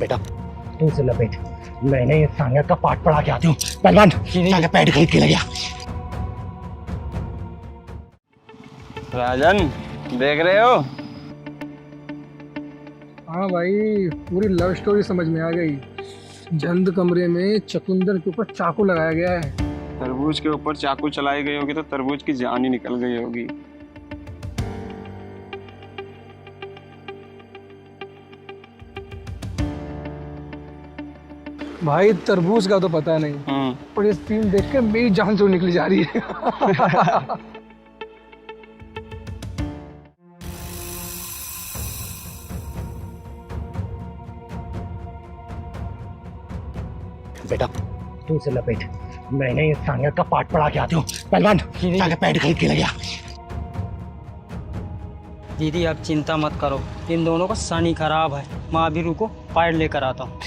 बेटा तू से लपेट, मैंने इस सांगा का पाठ पढ़ा के आती हूँ। पहलवान जाके पैड खरीद के ले गया। राजन देख रहे हो? हाँ भाई, पूरी लव स्टोरी समझ में आ गई। जंद कमरे में चकुंदर के ऊपर चाकू लगाया गया है। तरबूज के ऊपर चाकू चलाई गई होगी तो तरबूज की जान ही निकल गई होगी। भाई तरबूज का तो पता नहीं, और ये सीन देख के मेरी जान जो निकली जा रही है। बेटा तू से लपेट, मैंने इस सांगा का पाठ पढ़ा के आती हूँ। पहलवान जाके पैड खरीद के ले गया। दीदी आप चिंता मत करो, इन दोनों का शनि खराब है। मैं अभी रुको, पैड लेकर आता हूँ।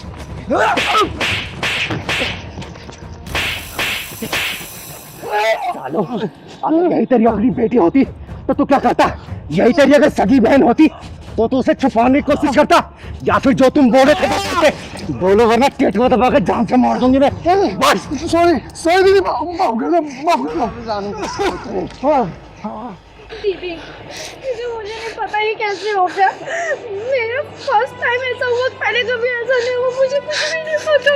सालो, अगर यही तेरी अपनी बेटी होती तो तू क्या करता? यही तेरी अगर सगी बहन होती तो तू उसे छुपाने की कोशिश करता, या फिर जो तुम बोले थे बोलो, वरना टेट में दबा के जान से मार दूंगी मैं। बस सॉरी दीदी, दीदी मुझे नहीं पता ये कैसे हो गया। मेरा फर्स्ट टाइम ऐसा हुआ, पहले कभी ऐसा नहीं हुआ, मुझे कुछ भी नहीं पता।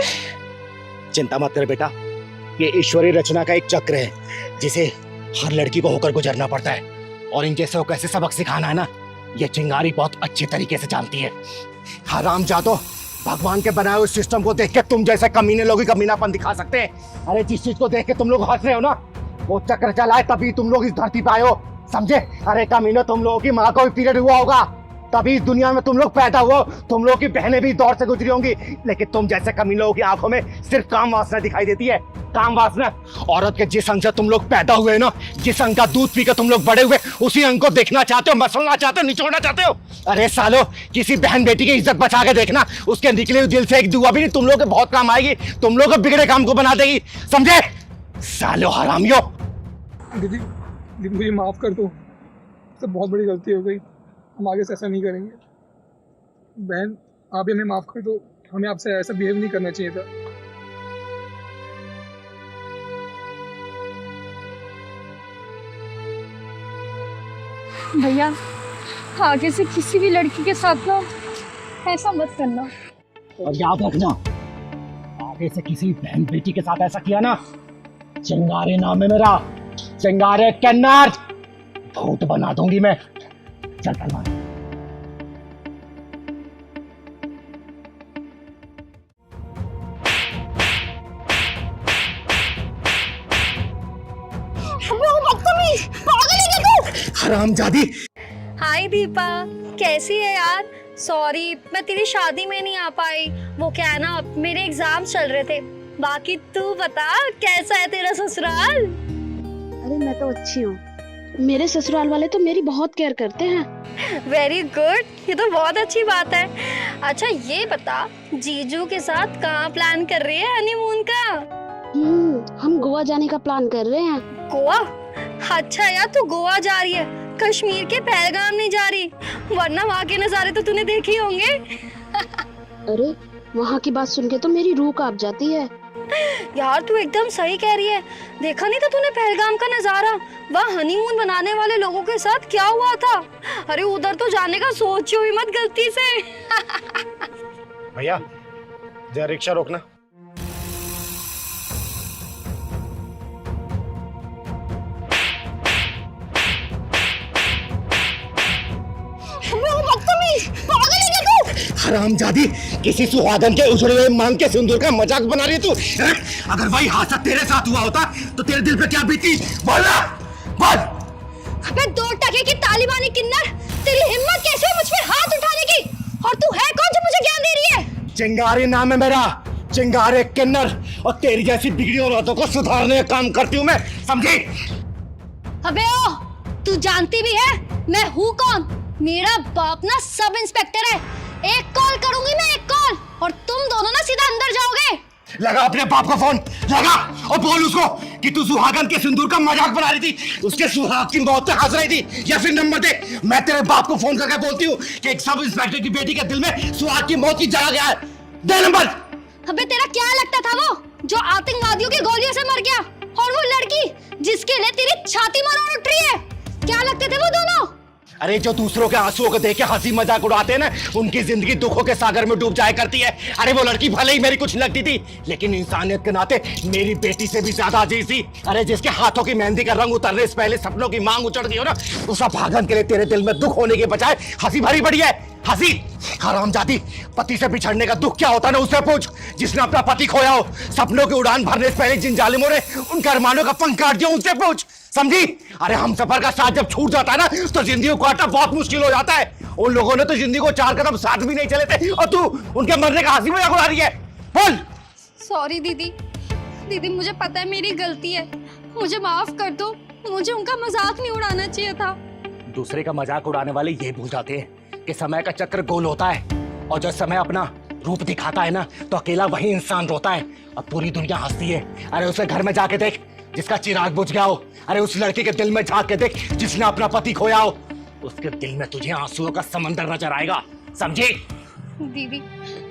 चिंता मत कर बेटा, ये ईश्वरीय रचना का एक चक्र है जिसे हर लड़की को होकर गुजरना पड़ता है, और इन जैसे को कैसे सबक सिखाना है ना, ये चिंगारी बहुत अच्छे तरीके से जानती है। हराम जादो, भगवान के बनाए हुए सिस्टम को देख के तुम जैसे कमीने लोग ही कमीनापन दिखा सकते हैं। अरे जिस चीज को देख के तुम लोग हंस रहे हो ना, वो चक्र चला है तभी तुम लोग इस धरती पे आए हो, समझे? अरे कमीनों, तुम लोगों की माँ का भी पीरियड हुआ होगा, तभी इस दुनिया में तुम लोग पैदा हुए। तुम लोग की बहनें भी दौर से गुजरी होंगी, लेकिन तुम जैसे कमीने लोगों की आंखों में सिर्फ काम वासना दिखाई देती है। काम वासना। औरत के जिस अंग से तुम लोग पैदा हुए ना, जिस अंग का दूध पी के तुम लोग बड़े हुए, उसी अंग को देखना चाहते हो, मसलना चाहते हो, निचोड़ना चाहते हो। अरे सालो, किसी बहन बेटी की इज्जत बचा के देखना, उसके निकले हुए दिल से एक दुआ भी नहीं तुम लोग के बहुत काम आएगी, तुम लोग को बिगड़े काम को बना देगी, समझे? सालो हरामियों। दीदी मुझे माफ कर दो, सब बहुत बड़ी गलती हो गई, हम आगे से ऐसा नहीं करेंगे। बहन आप भी हमें माफ कर दो, हमें आपसे ऐसा बिहेव नहीं करना चाहिए था। भैया आगे से किसी भी लड़की के साथ ना ऐसा मत करना। और याद रखना, आगे से किसी बहन बेटी के साथ ऐसा किया ना, चिंगारे नाम है मेरा, चिंगारे कन्नर, भूत बना दूंगी मैं। चल पहलवान। हरामजादी। हाय दीपा, कैसी है यार? सॉरी मैं तेरी शादी में नहीं आ पाई, वो क्या है ना, मेरे एग्जाम चल रहे थे। बाकी तू बता, कैसा है तेरा ससुराल? अरे मैं तो अच्छी हूँ, मेरे ससुराल वाले तो मेरी बहुत केयर करते हैं। वेरी गुड, ये तो बहुत अच्छी बात है। अच्छा ये बता, जीजू के साथ कहाँ प्लान कर रही है हनीमून का? हम गोवा जाने का प्लान कर रहे हैं। गोवा? अच्छा यार, तू गोवा जा रही है, कश्मीर के पहलगाम नहीं जा रही, वरना वहाँ के नज़ारे तो तूने देखे ही होंगे। अरे वहाँ की बात सुन के तो मेरी रूह कांप जाती है। यार तू एकदम सही कह रही है, देखा नहीं था तूने पहलगाम का नजारा? वहाँ हनीमून बनाने वाले लोगों के साथ क्या हुआ था? अरे उधर तो जाने का सोचो ही मत गलती से। भैया जरा रिक्शा रोकना। हरामजादी, किसी सुहागन के उछड़े हुए मांग के सिंदूर का मजाक बना रही तू? अगर वही हादसा तेरे साथ हुआ होता तो तेरे दिल पे क्या बीती? बोल ना, बोल। अबे दो टके की तालिबानी किन्नर, तेरी हिम्मत कैसे है मुझ पे हाथ उठाने की? और तू है कौन जो मुझे ज्ञान दे रही है? चिंगारी नाम है मेरा, चिंगारे किन्नर, और तेरी जैसी बिगड़ी औरतों को सुधारने का काम करती हूँ मैं, समझी? अबे ओ, तू जानती भी है मैं हूँ कौन? मेरा बाप ना सब इंस्पेक्टर है। एक कॉल करूंगी मैं, एक कॉल, और तुम दोनों ना सीधा अंदर जाओगे। लगा अपने बाप का फोन, लगा और बोल उसको कि तू सुहागन के सिंदूर का मजाक बना रही थी, उसके सुहाग की मौत पे हंस रही थी, या फिर नंबर दे, मैं तेरे बाप को फोन करके बोलती हूँ कि एक सब इंस्पेक्टर की बेटी के दिल में सुहाग की मौत की जगह गया है। दे नंबर। अबे तेरा क्या लगता था वो जो आतंकवादियों की गोलियों से मर गया, और वो लड़की जिसके लिए तेरी छाती मरोड़ उठ रही है, क्या लगते थे वो दोनों? अरे जो दूसरों के आंसुओं को देख के हंसी मजाक उड़ाते हैं ना, उनकी जिंदगी दुखों के सागर में डूब जाया करती है। अरे वो लड़की भले ही मेरी कुछ लगती थी, लेकिन इंसानियत के नाते मेरी बेटी से भी ज्यादा अजीज थी। अरे जिसके हाथों की मेहंदी का रंग उतरने से पहले सपनों की मांग उचड़ गई हो ना, उसका भागन के लिए तेरे दिल में दुख होने के बजाय हंसी भरी पड़ी है। हंसी। हरामजादी, पति से बिछड़ने का दुख क्या होता है ना उससे पूछ, जिसने अपना पति खोया हो। सपनों की उड़ान भरने से पहले जिन जालिमों ने उनके अरमानों का पंख काट दिया, उनसे पूछ, समझी? अरे हम सफर का साथ जब छूट जाता है ना, तो जिंदगी को काटना बहुत मुश्किल हो जाता है। उन लोगों ने तो जिंदगी को 4 कदम साथ भी नहीं चले थे, और तू उनके मरने का हंसी मजाक उड़ा रही है। बोल। सॉरी दीदी, दीदी मुझे पता है मेरी गलती है, मुझे माफ कर दो, मुझे उनका मजाक नहीं उड़ाना चाहिए था। दूसरे का मजाक उड़ाने वाले ये भूल जाते हैं कि समय का चक्र गोल होता है, और जब समय अपना रूप दिखाता है ना, तो अकेला वही इंसान रोता है और पूरी दुनिया हंसती है। अरे उसे घर में जाके देख जिसका चिराग बुझ गया हो। अरे उस लड़के के दिल में झांक के देख जिसने अपना पति खोया हो। उसके दिल में तुझे आंसुओं का समंदर नजर आएगा, समझी? दीदी,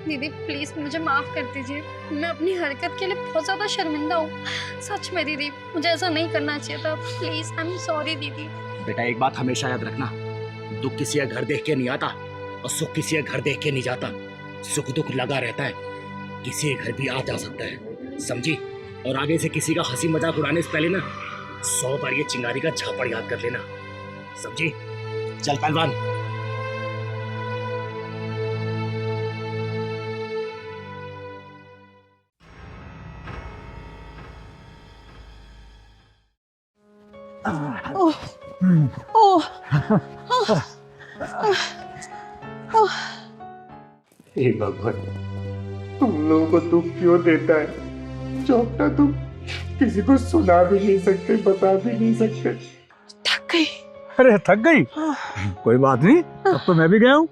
दीदी प्लीज मुझे माफ कर दीजिए, मैं अपनी हरकत के लिए बहुत ज्यादा शर्मिंदा हूँ। सच में दीदी, मुझे ऐसा नहीं करना चाहिए था। प्लीज, आई एम सॉरी दीदी। बेटा एक बात हमेशा याद रखना, दुख किसी का घर देख के नहीं आता, और सुख किसी का घर देख के नहीं जाता। सुख दुख लगा रहता है, किसी के घर भी आ जा सकता है, समझी? और आगे से किसी का हंसी मजाक उड़ाने से पहले ना 100 बार ये चिंगारी का झापड़ याद कर लेना, समझी? चल पहलवान। हे भगवान, तुम लोगों को दुख क्यों देता है जो अपना दुख किसी को सुना भी नहीं सकते, बता भी नहीं सकते। थक गई। अरे थक गई? कोई बात नहीं, अब तो मैं भी गया हूँ।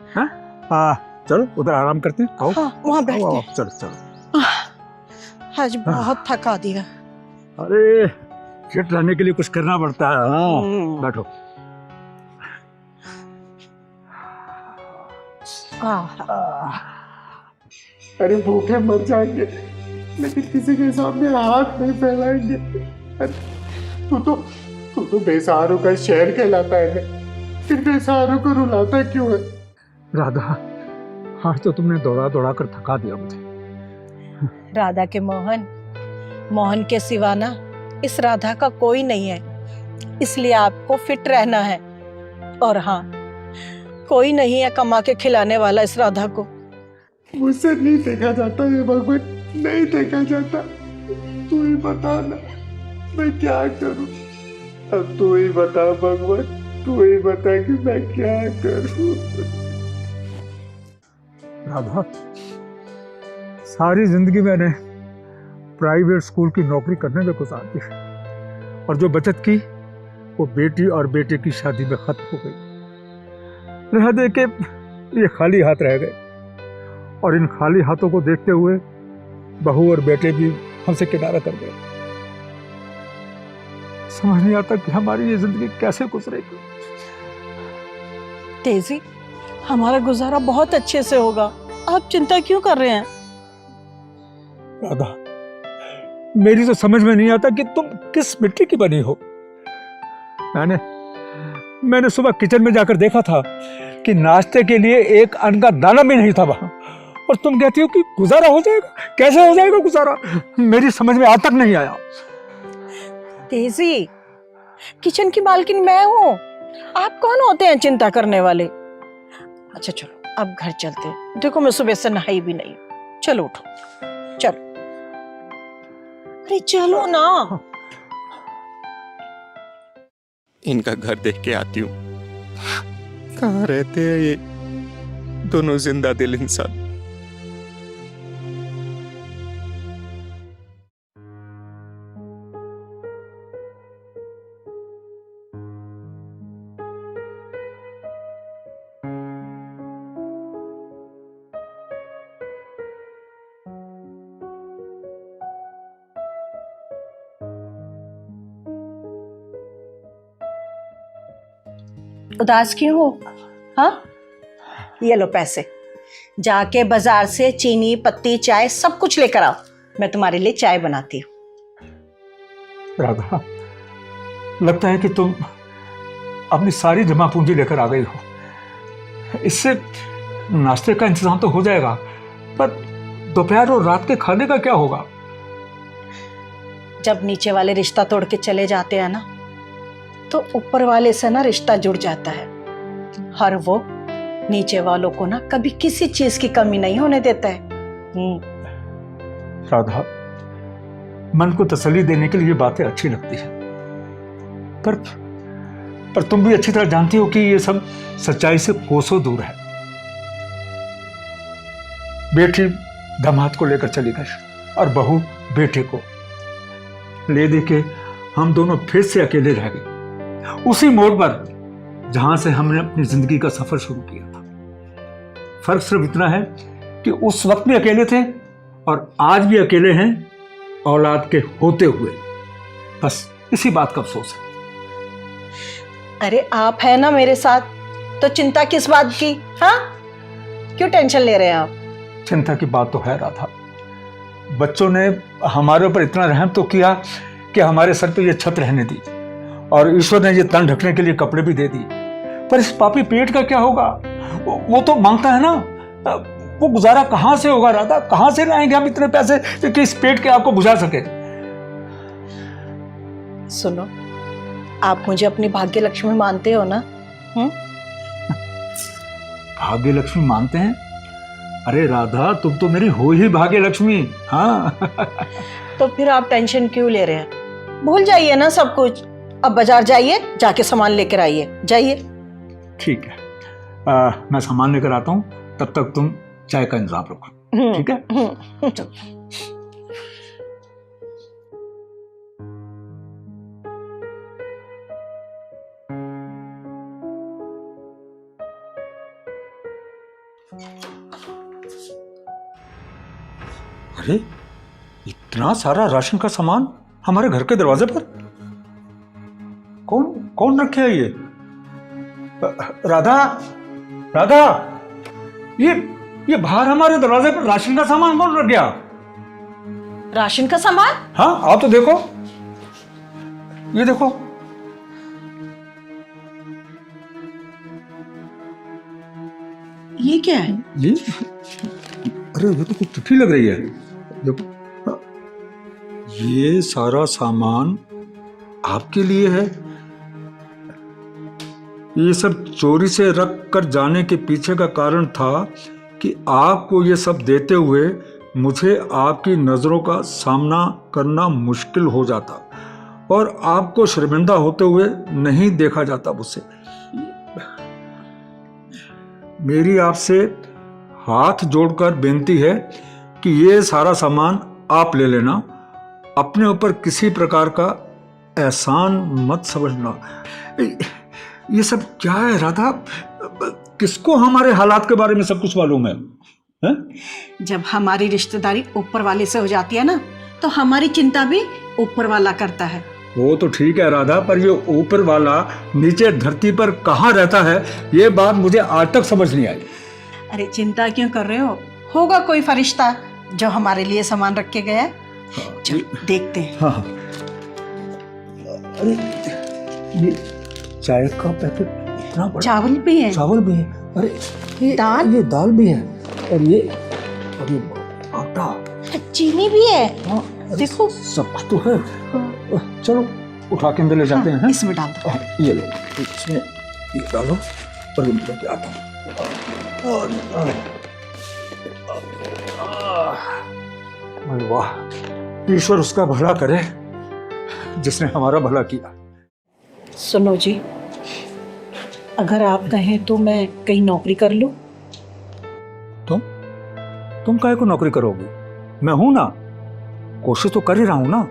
चलो उधर आराम करते हैं। आओ वहाँ बैठते आओ, हैं। चलो चलो। आज बहुत थका दिया। अरे फिट रहने के लिए कुछ करना पड़ता है। हाँ बैठो। अरे भूखे मर जाएंगे, लेकिन किसी के सामने हाथ नहीं फैलाएंगे। अरे तू तो बेसहारों का शहर कहलाता है ना, फिर बेसहारों को रुलाता क्यों है? राधा, आज तो तुमने दौड़ा दौड़ा कर थका दिया मुझे। राधा के मोहन, मोहन के सिवा ना इस राधा का कोई नहीं है, इसलिए आपको फिट रहना है। और हाँ, कोई नहीं है कमा के खिलाने वाला इस राधा को। मुझसे नहीं देखा जाता ये भगवान, नहीं देखा जाता। तू ही बता ना, मैं क्या करूं? अब तू ही बता भगवान, तू ही बता कि मैं क्या करूं? राधा, सारी जिंदगी मैंने प्राइवेट स्कूल की नौकरी करने में गुजार दी, और जो बचत की वो बेटी और बेटे की शादी में खत्म हो गई। रह दे के ये खाली हाथ रह गए, और इन खाली हाथों को देखते हुए बहू और बेटे भी हमसे किनारा कर गए। समझ नहीं आता कि हमारी ये जिंदगी कैसे गुजरेगी। तेजी, हमारा गुजारा बहुत अच्छे से होगा, आप चिंता क्यों कर रहे हैं? राधा, मेरी तो समझ में नहीं आता कि तुम किस मिट्टी की बनी हो। मैंने सुबह किचन में जाकर देखा था कि नाश्ते के लिए एक अन्न का दाना भी नहीं था वहां, और तुम कहती हो कि गुजारा हो जाएगा। कैसे हो जाएगा गुजारा? मेरी समझ में आज तक नहीं आया। तेजी, किचन की मालकिन मैं हूँ, आप कौन होते हैं चिंता करने वाले? अच्छा चलो अब घर चलते हैं, देखो मैं सुबह से नहाई भी नहीं। चलो उठो, चलो। अरे चलो ना। इनका घर देख के आती हूँ, कहाँ रहते हैं ये दोनों जिंदा दिल इंसान? उदास क्यों हो? हाँ, ये लो पैसे, जाके बाजार से चीनी पत्ती चाय सब कुछ लेकर आओ, मैं तुम्हारे लिए चाय बनाती हूँ। राधा, लगता है कि तुम अपनी सारी जमा पूंजी लेकर आ गई हो। इससे नाश्ते का इंतजाम तो हो जाएगा, पर दोपहर और रात के खाने का क्या होगा? जब नीचे वाले रिश्ता तोड़ के चले जाते हैं ना, तो ऊपर वाले से ना रिश्ता जुड़ जाता है। हर वो नीचे वालों को ना कभी किसी चीज की कमी नहीं होने देता है। राधा, मन को तसल्ली देने के लिए ये बातें अच्छी लगती है, पर तुम भी अच्छी तरह जानती हो कि ये सब सच्चाई से कोसों दूर है। बेटी दामाद को लेकर चली गई और बहू बेटे को ले दे के हम दोनों फिर से अकेले रह गए, उसी मोड़ पर जहां से हमने अपनी जिंदगी का सफर शुरू किया था। फर्क सिर्फ इतना है कि उस वक्त भी अकेले थे और आज भी अकेले हैं, औलाद के होते हुए। बस इसी बात का अफसोस है। अरे आप है ना मेरे साथ, तो चिंता किस बात की? हाँ, क्यों टेंशन ले रहे हैं आप? चिंता की बात तो है राधा। बच्चों ने हमारे ऊपर इतना रहम तो किया कि हमारे सर पे ये छत रहने दी, और ईश्वर ने ये तन ढकने के लिए कपड़े भी दे दिए। पर इस पापी पेट का क्या होगा? वो तो मांगता है ना, वो गुजारा कहां से होगा राधा? कहां से लाएंगे हम इतने पैसे कि इस पेट के आपको बुझा सके? सुनो, आप मुझे अपनी भाग्य लक्ष्मी मानते हो ना? भाग्य लक्ष्मी मानते हैं? अरे राधा, तुम तो मेरी हो ही भाग्य लक्ष्मी। हाँ। तो फिर आप टेंशन क्यों ले रहे हैं? भूल जाइए ना सब कुछ। अब बाजार जाइए, जाके सामान लेकर आइए, जाइए। ठीक है, मैं सामान लेकर आता हूँ, तब तक तुम चाय का इंतजाम रखो। ठीक है? चलो। अरे, इतना सारा राशन का सामान हमारे घर के दरवाजे पर? कौन रखे है ये? राधा, राधा, ये बाहर हमारे दरवाजे पर राशन का सामान कौन रख गया? राशन का सामान? हाँ, आप तो देखो, ये देखो। ये क्या है? ये, अरे ये तो कुछ चिट्ठी लग रही है। देखो, ये सारा सामान आपके लिए है। ये सब चोरी से रख कर जाने के पीछे का कारण था कि आपको ये सब देते हुए मुझे आपकी नज़रों का सामना करना मुश्किल हो जाता और आपको शर्मिंदा होते हुए नहीं देखा जाता मुझसे। मेरी आपसे हाथ जोड़कर बेनती है कि ये सारा सामान आप ले लेना, अपने ऊपर किसी प्रकार का एहसान मत समझना। ये सब क्या है राधा? किसको हमारे हालात के बारे में सब कुछ मालूम है? जब हमारी रिश्तेदारी ऊपर वाले से हो जाती है ना, तो हमारी चिंता भी ऊपर वाला करता है। वो तो ठीक है राधा, पर ये ऊपर वाला नीचे धरती पर कहाँ रहता है, ये बात मुझे आज तक समझ नहीं आई। अरे चिंता क्यों कर रहे हो? होगा कोई फरिश्ता जो हमारे लिए सामान रख के गया है। चलो देखते हैं। हाँ। अरे ये चाय का पैकेट इतना बड़ा, चावल भी है, चावल भी है, अरे ये दाल भी है, और ये आटा, चीनी भी है। हाँ, देखो सब तो है। चलो उठा के अंदर ले जाते हैं। इसमें डाल दो। ये लो, इसमें ये डालो और ये लेके आता हूँ। वाह, ईश्वर उसका भला करे जिसने हमारा भला किया। सुनो जी, अगर आप कहें तो मैं कहीं नौकरी कर लूं। तुम काहे को नौकरी करोगी? मैं हूं ना, कोशिश तो कर ही रहा हूं ना,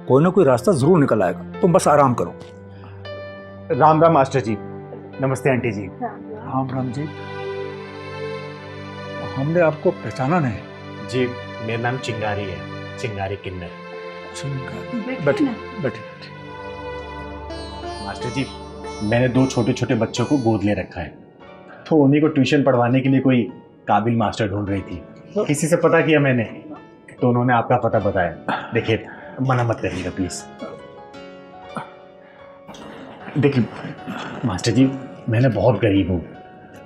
कोई ना कोई रास्ता जरूर निकल आएगा, तुम बस आराम करो। राम राम मास्टर जी। नमस्ते आंटी जी। राम राम जी। हमने आपको पहचाना नहीं। जी, मेरा नाम चिंगारी है, चिंगारी किन्नर। बैठिए बैठिए। मास्टर जी, मैंने 2 छोटे छोटे बच्चों को गोद ले रखा है, तो उन्हीं को ट्यूशन पढ़वाने के लिए कोई काबिल मास्टर ढूंढ रही थी, किसी से पता किया मैंने तो उन्होंने आपका पता बताया। देखिए मना मत करिएगा प्लीज। देखिए मास्टर जी, मैं बहुत गरीब हूँ,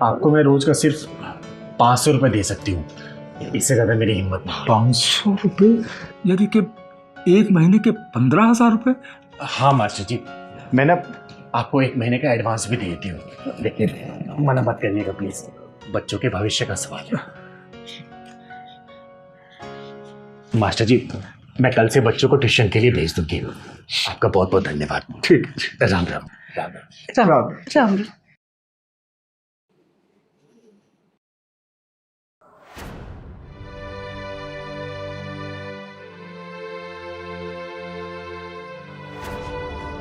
आपको मैं रोज का सिर्फ 500 रुपये दे सकती हूँ, इससे ज्यादा मेरी हिम्मत नहीं। 500 रुपये यानी कि एक महीने के 15,000 रुपये? हाँ मास्टर जी, मैं ना आपको 1 महीने का एडवांस भी दे देती हूँ। देखिए मना मत करिएगा प्लीज, बच्चों के भविष्य का सवाल है। मास्टर जी, मैं कल से बच्चों को ट्यूशन के लिए भेज दूंगी। आपका बहुत बहुत धन्यवाद। ठीक है। राम राम। राम राम राम। राम।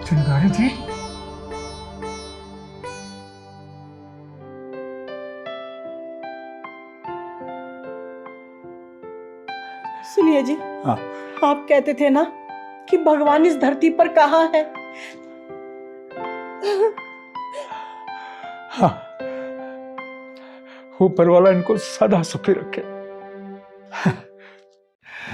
चिंगारी जी, सुनिए जी, हाँ। आप कहते थे ना कि भगवान इस धरती पर कहाँ है? हाँ, ऊपर वाला इनको सदा सुखी रखे।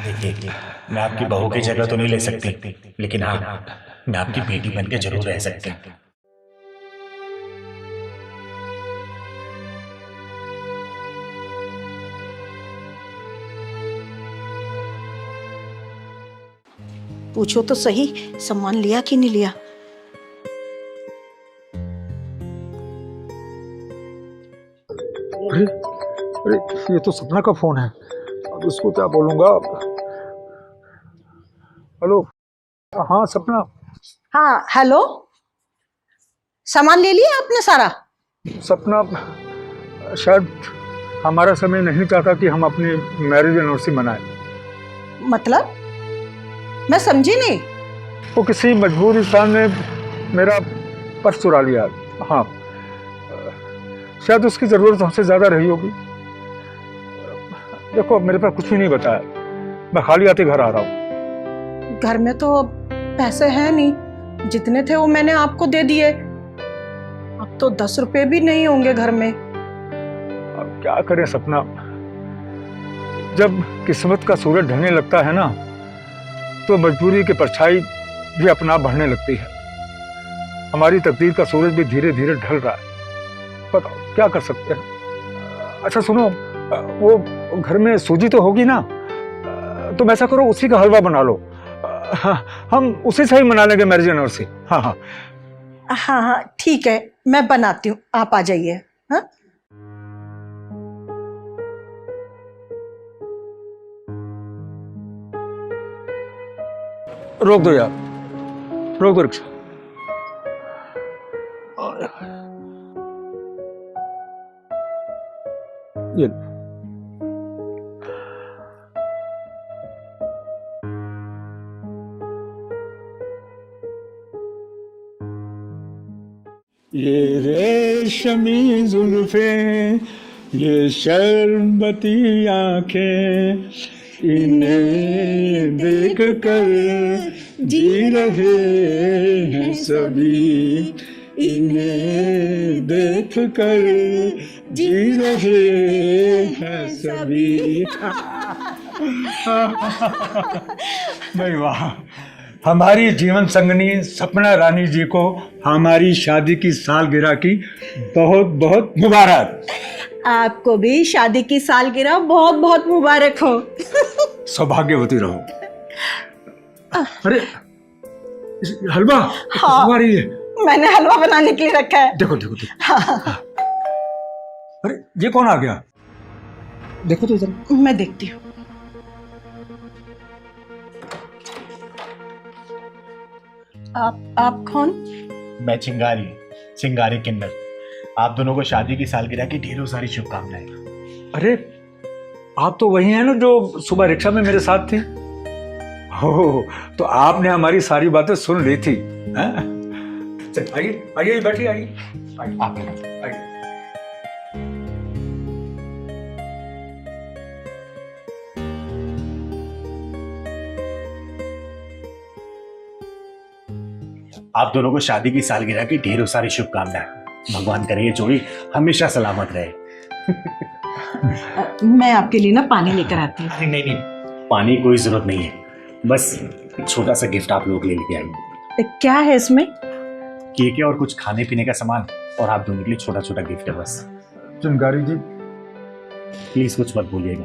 देखिए मैं आपकी बहू की जगह तो नहीं ले सकती, लेकिन हाँ मैं आपकी बेटी बन के जरूर रह सकती हूँ। पूछो तो सही, सम्मान लिया कि नहीं लिया? अरे अरे, ये तो सपना का फोन है, अब इसको क्या बोलूंगा। हेलो, हाँ सपना। हाँ हेलो, सामान ले लिया आपने सारा? सपना, शायद हमारा समय नहीं चाहता कि हम अपनी मैरिज एनिवर्सरी मनाएं। मतलब मैं समझी नहीं। वो किसी मजबूर इंसान ने मेरा पर्स चुरा लिया। हाँ, शायद उसकी जरूरत हमसे ज्यादा रही होगी। देखो अब मेरे पास कुछ भी नहीं बचा है, मैं खाली हाथे घर आ रहा हूँ। घर में तो पैसे हैं नहीं, जितने थे वो मैंने आपको दे दिए। अब तो 10 रुपए भी नहीं होंगे घर में। अब क्या करें सपना, जब किस्मत का सूरज ढलने लगता है ना, तो मजबूरी की परछाई भी अपना आप बढ़ने लगती है। हमारी तकदीर का सूरज भी धीरे धीरे ढल रहा है, बताओ क्या कर सकते हैं। अच्छा सुनो, वो घर में सूजी तो होगी ना, तुम ऐसा करो उसी का हलवा बना लो। हम उसी से ही मना लेंगे मैरिज एनिवर्सरी। हाँ हाँ हाँ हाँ ठीक है, मैं बनाती हूँ, आप आ जाइए। हाँ रोक दो यार, रोक दो रिक्शा। ये रेशमी जुल्फें, ये शर्बती आंखें, इन्हें देख कर जी रहे हैं सभी, इन्हें देख कर जी रहे हैं सभी। नहीं वाह, हमारी जीवन संगनी सपना रानी जी को हमारी शादी की सालगिरह की बहुत बहुत मुबारक। आपको भी शादी की सालगिरह बहुत बहुत मुबारक हो। सौभाग्यवती रहो। अरे हलवा हाँ, हमारी है। मैंने हलवा बनाने के लिए रखा है। देखो देखो देखो। हाँ। अरे ये कौन आ गया, देखो तो जरा। मैं देखती हूँ। आप कौन? मैं चिंगारी, चिंगारी किन्नर। आप दोनों को शादी की सालगिरह की ढेरों सारी शुभकामनाएं। अरे आप तो वही हैं ना जो सुबह रिक्शा में मेरे साथ थी। हो तो आपने हमारी सारी बातें सुन ली थी। चल आइए आइए, बैठिए, आइए आइए। आप दोनों को शादी की सालगिरह की ढेरों सारी शुभकामनाएं। भगवान करे ये जोड़ी हमेशा सलामत रहे। मैं आपके लिए ना पानी लेकर आती हूँ। नहीं नहीं, पानी की कोई जरूरत नहीं है, बस एक छोटा सा गिफ्ट आप लोग ले लेके आइए। क्या है इसमें? केक है और कुछ खाने पीने का सामान, और आप दोनों के लिए छोटा छोटा गिफ्ट है बस। चिंगारी जी, प्लीज कुछ मत बोलिएगा,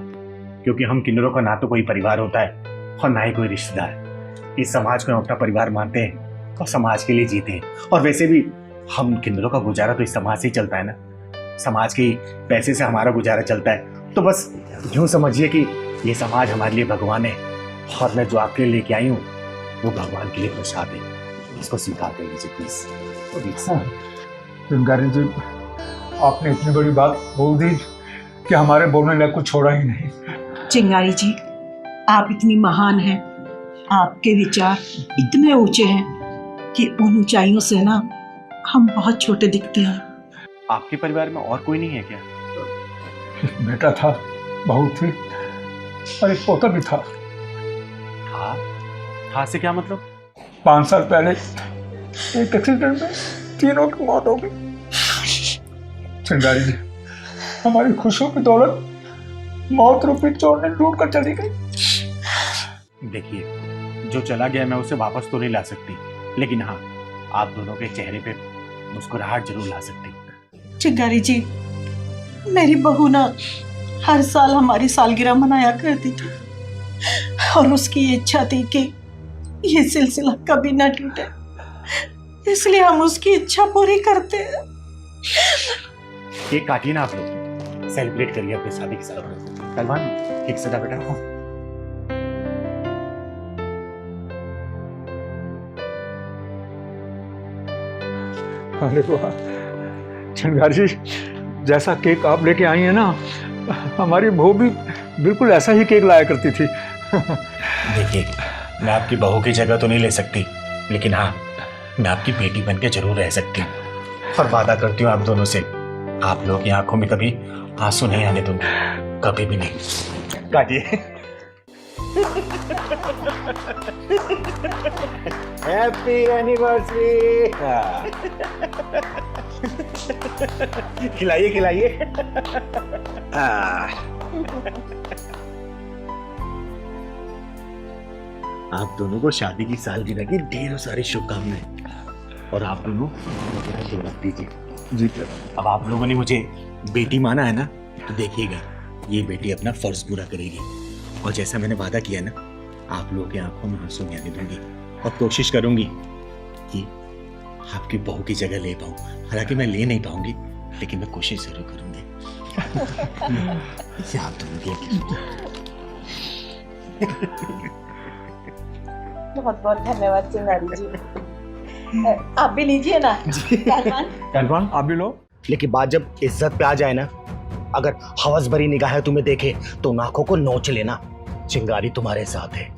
क्योंकि हम किन्नरों का ना तो कोई परिवार होता है और ना ही कोई रिश्तेदार। इस समाज को हम अपना परिवार मानते हैं और समाज के लिए जीते हैं। और वैसे भी हम किन्नरों का गुजारा तो इस समाज से ही चलता है ना, समाज के पैसे से हमारा गुजारा चलता है। तो बस यूँ समझिए कि ये समाज हमारे लिए भगवान है, और मैं जो आपके लिए लेके आई हूँ वो भगवान के लिए प्रसाद है। इसको स्वीकार कर लीजिए प्लीज। चिंगारी जी, आपने इतनी बड़ी बात बोल दी कि हमारे बोलने लायक कुछ छोड़ा ही नहीं। चिंगारी जी, आप इतनी महान हैं, आपके विचार इतने ऊंचे हैं कि उन ऊंचाइयों से ना हम बहुत छोटे दिखते हैं। आपके परिवार में और कोई नहीं है क्या? एक बेटा था, बहू थी और एक पोता भी था। हाँ से क्या मतलब? 5 साल पहले एक एक्सीडेंट में तीनों की मौत हो गई। चिंगारी जी, हमारी खुशियों की दौलत मौत रूपी चोर ने लूट कर चली गई। देखिए, जो चला गया मैं उसे वापस तो नहीं ला सकती, लेकिन हाँ, आप दोनों के चेहरे पे मुस्कुराहट जरूर ला सकती। चिंगारी जी, मेरी बहू ना हर साल हमारी सालगिरह मनाया करती थी, और उसकी ये इच्छा थी कि ये सिलसिला कभी ना टूटे, इसलिए हम उसकी इच्छा पूरी करते हैं। केक काटिए ना आप लोग, सेलिब्रेट करिए अपनी शादी की सालगिरह। पहलवान, केक सजा बेटा। अरे वाह चिंगारी जी, जैसा केक आप लेके आई हैं ना, हमारी बहू भी बिल्कुल ऐसा ही केक लाया करती थी। देखिए, मैं आपकी बहू की जगह तो नहीं ले सकती, लेकिन हाँ, मैं आपकी बेटी बन के जरूर रह सकती हूँ। और वादा करती हूँ आप दोनों से, आप लोग की आंखों में कभी आंसू नहीं आने दूंगी, कभी भी नहीं। काटिए। Happy anniversary. खिलाइए खिलाइए। आप दोनों को शादी की सालगिरह की ढेरों सारी शुभकामनाएं, और आप दोनों रख दीजिए। जी, अब आप लोगों ने मुझे बेटी माना है ना, तो देखिएगा ये बेटी अपना फर्ज पूरा करेगी, और जैसा मैंने वादा किया ना, आप लोगों की आंखों में आंसू नहीं आने दूंगी, और कोशिश करूंगी कि आपकी बहू की जगह ले पाऊं। हालांकि मैं ले नहीं पाऊंगी, लेकिन मैं कोशिश जरूर करूंगी। आप दोनों की बहुत बहुत धन्यवाद चिंगारी जी। आप भी लीजिए ना। पहलवान आप भी लो। लेकिन बात जब इज्जत पे आ जाए ना, अगर हवस भरी निगाहें तुम्हें देखे तो उन आंखों को नोच लेना। चिंगारी तुम्हारे साथ है।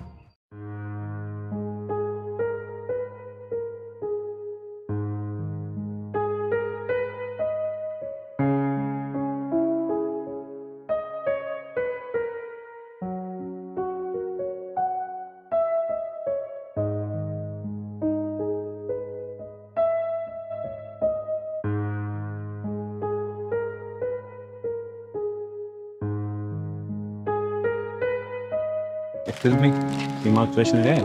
एक्सक्यूज मी, दिमाग फ्रेश है?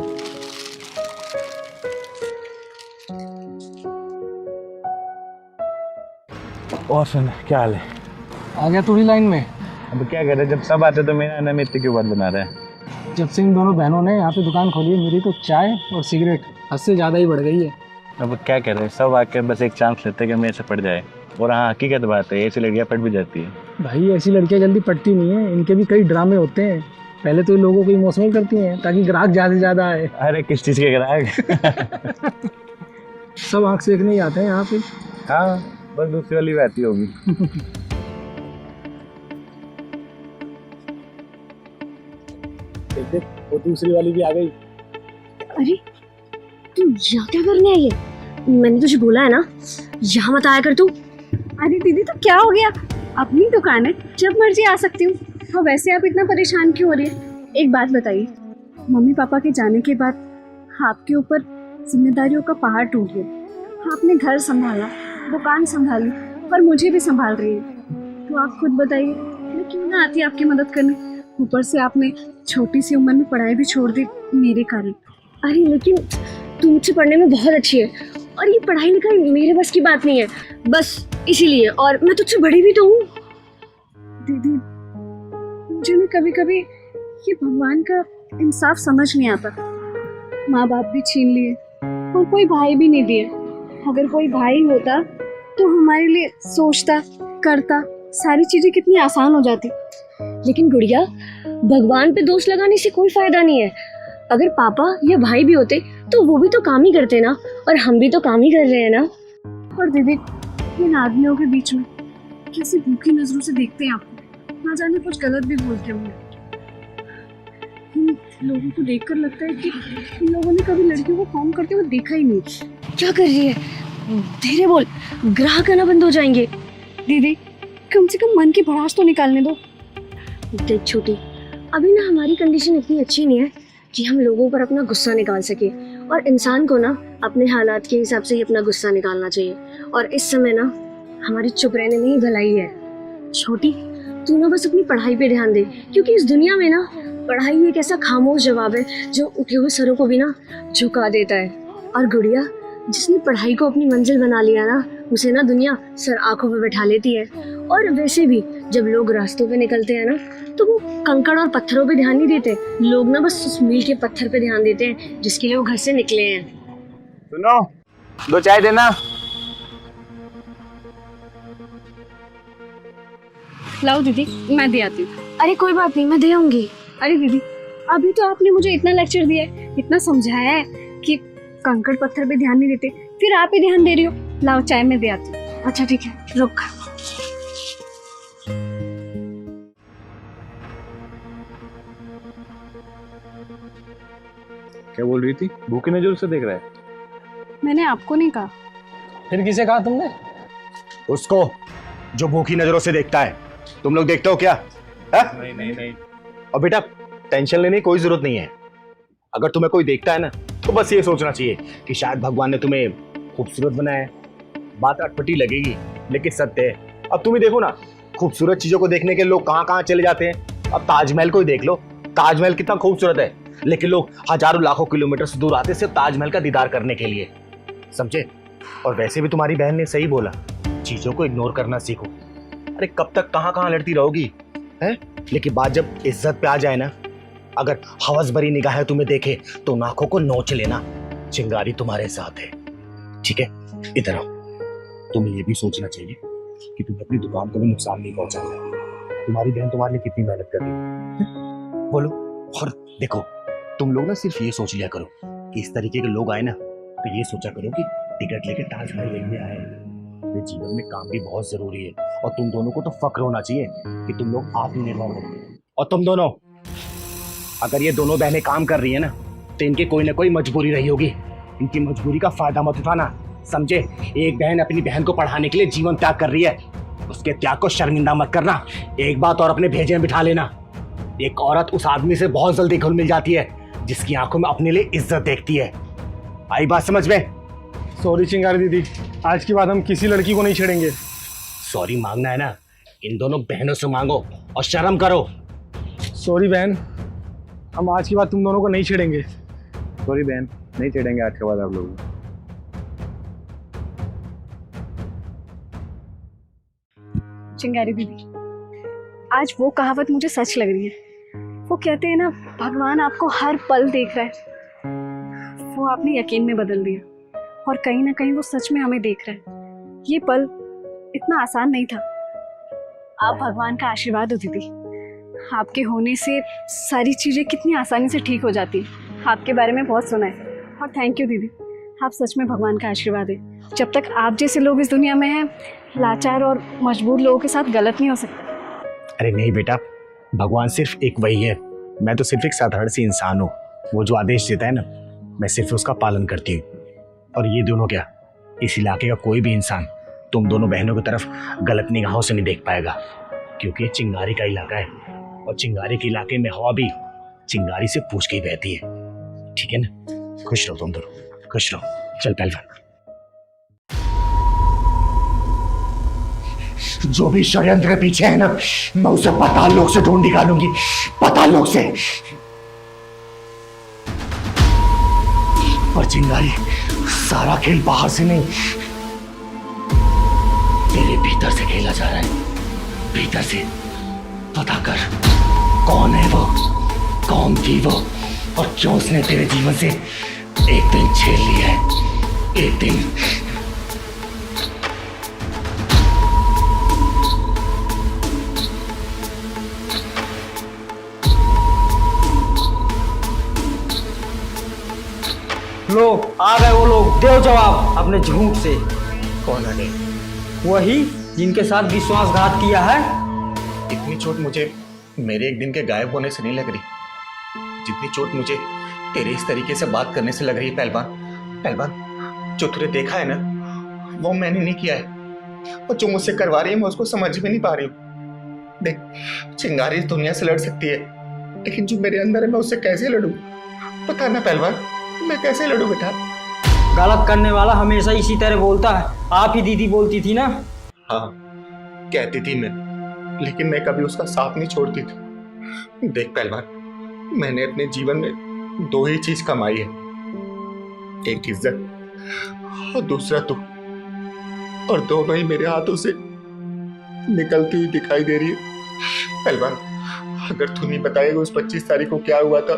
और सुन, क्या हाल है? आ गया तू ही लाइन में। अब क्या कर रहे, जब सब आते तो मेरा नाम इतने क्यों बात बना रहा है? जब से इन दोनों बहनों ने यहाँ पे दुकान खोली है, मेरी तो चाय और सिगरेट हद से ज़्यादा ही बढ़ गई है। अब क्या कर रहे हैं, सब आके बस एक चांस लेते हैं कि मेरे से पट जाए। और हाँ, हकीकत बात है, ऐसी लड़कियाँ पट भी जाती है। भाई ऐसी लड़कियाँ जल्दी पटती नहीं है, इनके भी कई ड्रामे होते हैं। पहले तो लोगों को इमोशनल करती हैं ताकि ग्राहक ज़्यादा से ज़्यादा आए। अरे किस चीज़ के ग्राहक? सब आँख सेकने ही आते हैं यहाँ पे। हाँ, बस दूसरी वाली रहती होगी। देख, वो दूसरी वाली भी आ गई। अरे तू यहाँ क्या करने आई है? मैंने तुझे बोला है ना, यहाँ मत आया कर तू। अरे दीदी तो क्या हो गया, अपनी दुकान है, जब मर्जी आ सकती हूँ। और वैसे आप इतना परेशान क्यों हो रही है? एक बात बताइए, मम्मी पापा के जाने के बाद आपके ऊपर जिम्मेदारियों का पहाड़ टूट गया। आपने घर संभाला, दुकान संभाली, पर मुझे भी संभाल रही है। तो आप खुद बताइए, मैं क्यों ना आती आपकी मदद करने। ऊपर से आपने छोटी सी उम्र में पढ़ाई भी छोड़ दी मेरे कारण। अरे लेकिन तू मुझसे पढ़ने में बहुत अच्छी है और ये पढ़ाई लिखाई मेरे बस की बात नहीं है, बस इसीलिए। और मैं तुझसे बड़ी भी तो हूँ। दीदी मुझे ना कभी कभी ये भगवान का इंसाफ समझ नहीं आता। माँ बाप भी छीन लिए और कोई भाई भी नहीं दिए। अगर कोई भाई होता तो हमारे लिए सोचता करता, सारी चीजें कितनी आसान हो जाती। लेकिन गुड़िया, भगवान पे दोष लगाने से कोई फायदा नहीं है। अगर पापा या भाई भी होते तो वो भी तो काम ही करते ना, और हम भी तो काम ही कर रहे हैं ना। और दीदी इन आदमियों के बीच में कैसी भूखी नजरों से देखते हैं आपको, ना जाने कुछ गलत भी बोलते होंगे। इन लोगों को देखकर लगता है कि इन लोगों ने कभी लड़कियों को काम करते हुए देखा ही नहीं। क्या कर रही है? धीरे बोल, ग्राहक आना बंद हो जाएंगे। दीदी कम से कम मन की भड़ास तो निकालने दो। देख छोटी, अभी ना हमारी कंडीशन इतनी अच्छी नहीं है कि हम लोगों पर अपना गुस्सा निकाल सके, और इंसान को ना अपने हालात के हिसाब से ही अपना गुस्सा निकालना चाहिए। और इस समय ना हमारी चुप रहने में ही भलाई है। छोटी, तू ना बस अपनी पढ़ाई पे ध्यान दे, क्योंकि इस दुनिया में ना पढ़ाई एक ऐसा खामोश जवाब है जो उठे हुए सरों को भी ना झुका देता है। और गुड़िया, जिसने पढ़ाई को अपनी मंजिल बना लिया ना, उसे ना दुनिया सर आंखों पे बैठा लेती है। और वैसे भी जब लोग रास्तों पे निकलते हैं ना, तो वो कंकड़ और पत्थरों पे ध्यान नहीं देते। लोग ना बस उस मील के पत्थर पे ध्यान देते हैं जिसके लिए वो घर से निकले हैं। सुनो, 2 चाय देना। लाओ दीदी, मैं दे आती हूँ। अरे कोई बात नहीं, मैं दे आऊंगी। अरे दीदी, अभी तो आपने मुझे इतना लेक्चर दिया है, इतना समझाया है कि कंकड़ पत्थर पे ध्यान नहीं देते, फिर आप ही ध्यान दे रही हो। लाओ चाय मैं दे आती हूँ। अच्छा ठीक है, रुक। क्या बोल रही थी? भूखी नजर से देख रहा है। मैंने आपको नहीं कहा। फिर किसे कहा तुमने? उसको जो भूखी नजरों से देखता है। तुम लोग देखते हो क्या? नहीं नहीं नहीं। और बेटा टेंशन लेने की कोई जरूरत नहीं है। अगर तुम्हें कोई देखता है ना, तो बस ये सोचना चाहिए कि शायद भगवान ने तुम्हें खूबसूरत बनाया है। बात अटपटी लगेगी लेकिन सत्य है। अब तुम ही देखो ना, खूबसूरत चीजों को देखने के लोग कहाँ कहाँ चले जाते हैं। अब ताजमहल को ही देख लो, ताजमहल कितना खूबसूरत है, लेकिन लोग हजारों लाखों किलोमीटर से दूर आते सिर्फ ताजमहल का दीदार करने के लिए, समझे? और वैसे भी तुम्हारी बहन ने सही बोला, चीजों को इग्नोर करना सीखो। अरे कब तक कहाँ कहाँ लड़ती रहोगी, है? लेकिन बात जब इज्जत पे आ जाए ना, अगर हवस भरी निगाहें तुम्हें देखे तो नाकों को नोच लेना। चिंगारी तुम्हारे साथ है, ठीक है? इधर आओ। तुम्हें ये भी सोचना चाहिए कि तुम्हें अपनी दुकान को भी नुकसान नहीं पहुंचाना। तुम्हारी बहन तुम्हारे लिए कितनी मेहनत कर रही है, बोलो। और देखो, तुम लोग ना सिर्फ ये सोच लिया करो कि इस तरीके के लोग आए ना, तो ये सोचा करो कि टिकट लेके ताजमहल देखने आए। ये जीवन में काम भी बहुत जरूरी है, और तुम दोनों को तो फक्र होना चाहिए कि तुम लोग आत्मनिर्भर हो। और तुम दोनों, अगर ये दोनों बहनें काम कर रही है ना, तो इनकी कोई ना कोई मजबूरी रही होगी। इनकी मजबूरी का फायदा मत उठाना, समझे? एक बहन अपनी बहन को पढ़ाने के लिए जीवन त्याग कर रही है, उसके त्याग को शर्मिंदा मत करना। एक बात और अपने भेजे में बिठा लेना, एक औरत उस आदमी से बहुत जल्दी घुल मिल जाती है जिसकी आंखों में अपने लिए इज्जत देखती है। आई बात समझ में? सॉरी चिंगारी दीदी, आज के बाद हम किसी लड़की को नहीं छेड़ेंगे। सॉरी मांगना है ना, इन दोनों बहनों से मांगो और शर्म करो। सॉरी बहन, हम आज के बाद तुम दोनों को नहीं छेड़ेंगे। सॉरी बहन, नहीं छेड़ेंगे आज के बाद आप लोग। चिंगारी दीदी, आज वो कहावत मुझे सच लग रही है। वो कहते हैं ना, भगवान आपको हर पल देख रहा है। वो आपने यकीन में बदल दिया, और कहीं ना कहीं वो सच में हमें देख रहा है। ये पल इतना आसान नहीं था। आप भगवान का आशीर्वाद हो दीदी। आपके होने से सारी चीज़ें कितनी आसानी से ठीक हो जाती हैं। आपके बारे में बहुत सुना है, और थैंक यू दीदी। आप सच में भगवान का आशीर्वाद है। जब तक आप जैसे लोग इस दुनिया में हैं, लाचार और मजबूर लोगों के साथ गलत नहीं हो सकता। अरे नहीं बेटा, भगवान सिर्फ एक वही है। मैं तो सिर्फ एक साधारण सी इंसान हूँ। वो जो आदेश देता है ना, मैं सिर्फ उसका पालन करती हूँ। और ये दोनों क्या, इस इलाके का कोई भी इंसान तुम दोनों बहनों की तरफ गलत निगाहों से नहीं देख पाएगा, क्योंकि ये चिंगारी का इलाका है, और चिंगारी के इलाके में हवा भी चिंगारी से पूछ के ही बहती है, ठीक है ना? खुश रहो तुम दोनों, खुश रहो। चल पहलवान। जो भी षड्यंत्र के पीछे है ना, मैं उसे पाताल लोक से ढूंढ निकालूंगी, पाताल लोक से। पर चिंगारी, सारा खेल बाहर से नहीं, तेरे भीतर से खेला जा रहा है। भीतर से पता कर, कौन है वो, कौन थी वो, और क्यों उसने तेरे जीवन से एक दिन छीन लिया है। एक दिन लो आ गए वो लोग, दो जवाब अपने झूठ से। कौन है? वही जिनके साथ विश्वासघात किया है। इतनी चोट मुझे मेरे एक दिन के गायब होने से नहीं लग रही, जितनी चोट मुझे तेरे इस तरीके से बात करने से लग रही है। पहलवान, जो तूने देखा है ना, वो मैंने नहीं किया है, और जो मुझसे करवा रही है मैं उसको समझ भी नहीं पा रही हूँ। देख, चिंगारी इस दुनिया से लड़ सकती है, लेकिन जो मेरे अंदर है मैं उससे कैसे लड़ूं? पता ना पहलवान, मैं कैसे लड़ूं बेटा? गलत करने वाला हमेशा इसी तरह बोलता है। आप ही दीदी बोलती थी ना। हाँ, कहती थी मैं, लेकिन मैं कभी उसका साथ नहीं छोड़ती थी। देख पहलवान, मैंने अपने जीवन में दो ही चीज कमाई है, एक इज्जत और दूसरा तू, और दोनों ही मेरे हाथों से निकलती हुई दिखाई दे रही है। पहलवान, अगर तू नहीं बताएगा उस 25 तारीख को क्या हुआ था,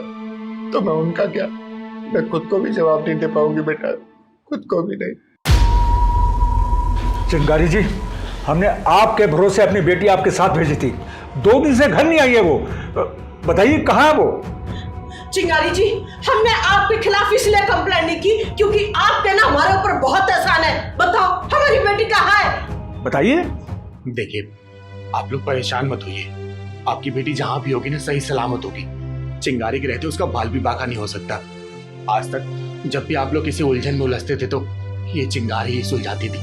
तो मैं उनका क्या, मैं खुद को भी जवाब नहीं दे पाऊंगी बेटा, खुद को भी नहीं। चिंगारी जी, हमने आपके भरोसे अपनी बेटी आपके साथ भेजी थी, 2 दिन से घर नहीं आई है वो। बताइए कहाँ है वो? चिंगारी जी, हमने आपके खिलाफ इसलिए कंप्लेंट नहीं की क्योंकि आपके ना हमारे ऊपर बहुत एहसान है। बताओ हमारी बेटी कहाँ है? बताइए। देखिए, आप लोग परेशान मत होइए, आपकी बेटी जहां भी होगी ना, सही सलामत होगी। चिंगारी के रहते उसका बाल भी बाका नहीं हो सकता। आज तक जब भी आप लोग किसी उलझन में उलझते थे तो ये चिंगारी ही सुलझाती थी,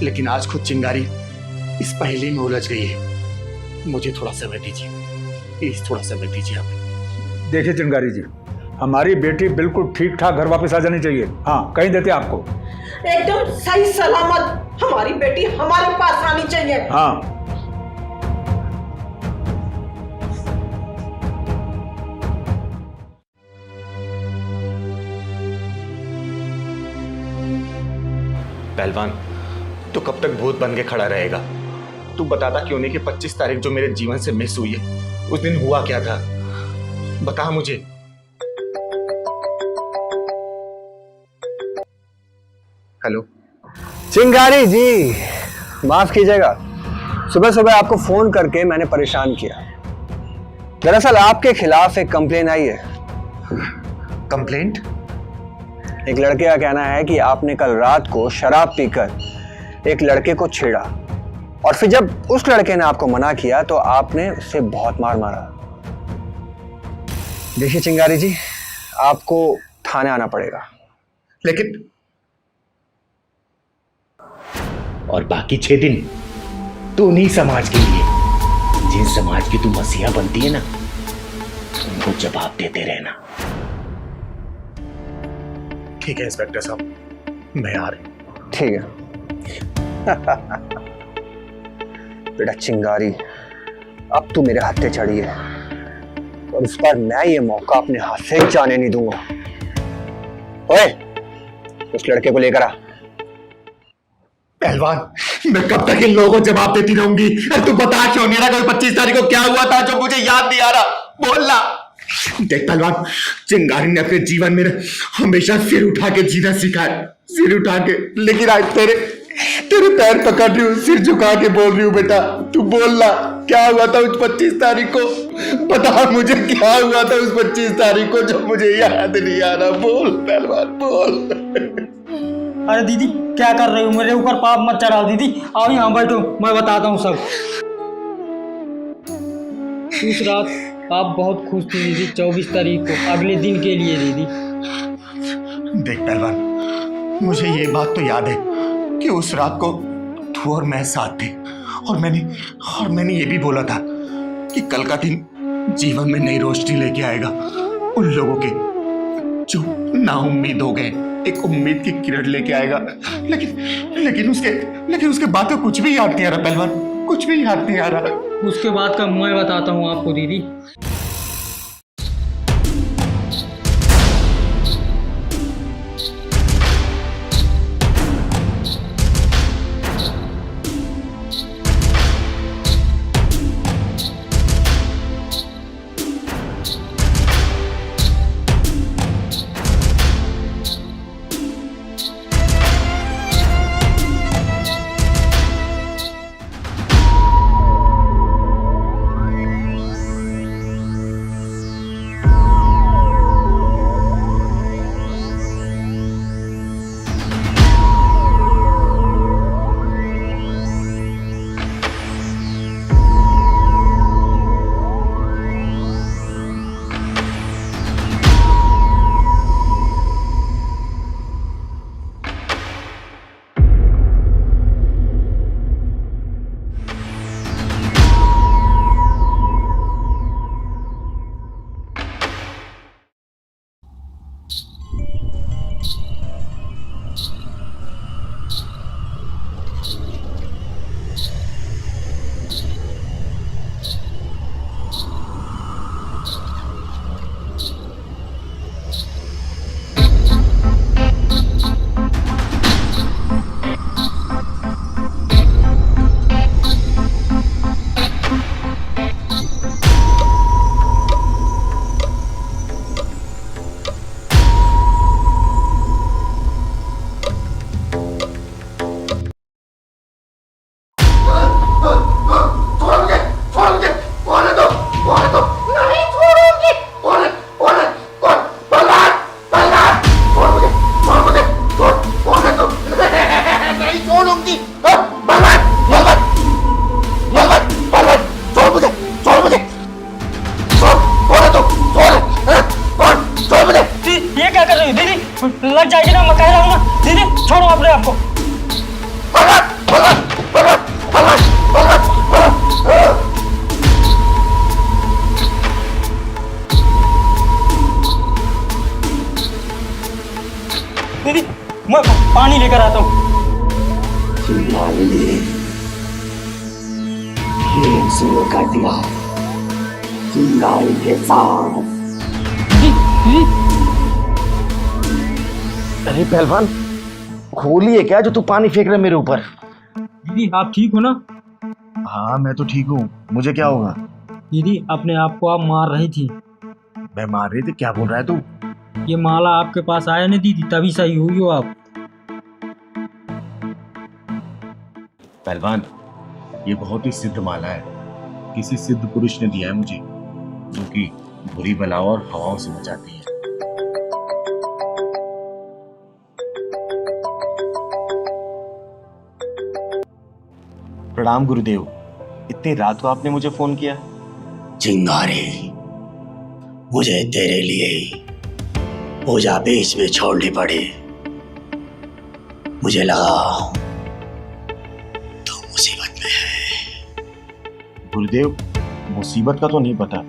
लेकिन आज खुद चिंगारी इस पहेली में उलझ गई है। मुझे थोड़ा समय दीजिए, प्लीज थोड़ा समय दीजिए आप। देखिए चिंगारी जी, हमारी बेटी बिल्कुल ठीक ठाक घर वापस आ जानी चाहिए। हाँ, कहीं देते आपको एकदम सही सलामत हमारी बेटी हमारे पास आनी चाहिए। हाँ। पहलवान, तो कब तक भूत बन के खड़ा रहेगा? तू बताता क्यों नहीं कि 25 तारीख जो मेरे जीवन से मिस हुई है, उस दिन हुआ क्या था? बता मुझे। हेलो चिंगारी जी, माफ कीजिएगा, सुबह सुबह आपको फोन करके मैंने परेशान किया। दरअसल आपके खिलाफ एक कंप्लेन आई है। कंप्लेंट? एक लड़के का कहना है कि आपने कल रात को शराब पीकर एक लड़के को छेड़ा, और फिर जब उस लड़के ने आपको मना किया तो आपने उससे बहुत मार मारा। देखिए चिंगारी जी, आपको थाने आना पड़ेगा। लेकिन और बाकी 6 दिन तू नहीं समाज के लिए, जिन समाज की तू मसीहा बनती है ना, उनको जवाब देते रहना। ठीक है इंस्पेक्टर साहब, मैं आ रही हूं। ठीक है। बेटा चिंगारी, अब तू मेरे हाथ से चढ़ी है, और इस बार मैं ये मौका अपने हाथ से जाने नहीं दूंगा। ओए, उस लड़के को लेकर आ। पहलवान, मैं कब तक इन लोगों को जवाब देती रहूंगी? तू बता क्यों नहीं रहा कि 25 तारीख को क्या हुआ था जो मुझे याद नहीं आ रहा? बोलना। देख पहलवान, चिंगारी ने अपने जीवन में हमेशा सिर उठा के जीना सीखा है, सिर उठा के, लेकिन आज तेरे पैर पकड़ रही हूँ, सिर झुका के बोल रही हूँ। बेटा तू बोलना, क्या हुआ था उस 25 तारीख को? बता मुझे, क्या हुआ था उस 25 तारीख को जो मुझे याद नहीं आ रहा? बोल पहलवान, बोल। अरे दीदी, क्या कर रही हो? मेरे ऊपर पाप मत चढ़ाओ दीदी। आओ यहाँ बैठो, मैं बताता हूँ सब। उस रात आप बहुत खुश थी दीदी, 24 तारीख को, अगले दिन के लिए दीदी। देख पहलवान, मुझे ये बात तो याद है कि उस रात को तू और मैं साथ थे, और मैंने ये भी बोला था कि कल का दिन जीवन में नई रोशनी लेके आएगा उन लोगों के जो नाउम्मीद हो गए, एक उम्मीद की किरण लेके आएगा। लेकिन उसके बाद तो कुछ भी याद नहीं आ रहा पहलवान, कुछ भी याद नहीं आ रहा। उसके बाद का मैं बताता हूँ आपको दीदी। लग जाएगी ना, मैं कह रहा हूँ ना। दीदी छोड़ो अपने आप को। दीदी मैं पानी लेकर आता हूँ। शुरू कर दिया चिंगारी के साथ। अरे पहलवान, होली है क्या जो तू पानी फेंक रहा है मेरे ऊपर? दीदी आप ठीक हो ना? हाँ मैं तो ठीक हूँ, मुझे क्या होगा? दीदी अपने आप को आप मार रही थी। मैं मार रही थी? क्या बोल रहा है तू? ये माला आपके पास आया ना दीदी, तभी सही हुई हो आप। पहलवान, ये बहुत ही सिद्ध माला है, किसी सिद्ध पुरुष ने दिया है मुझे, जो कि बुरी बलाओं और हवाओं से बचाती है। प्रणाम गुरुदेव, इतनी रात को आपने मुझे फोन किया? चिंगारी, मुझे तेरे लिए ही पूजा बीच में छोड़नी पड़ी। मुझे लगा तू मुसीबत में है। गुरुदेव मुसीबत का तो नहीं पता,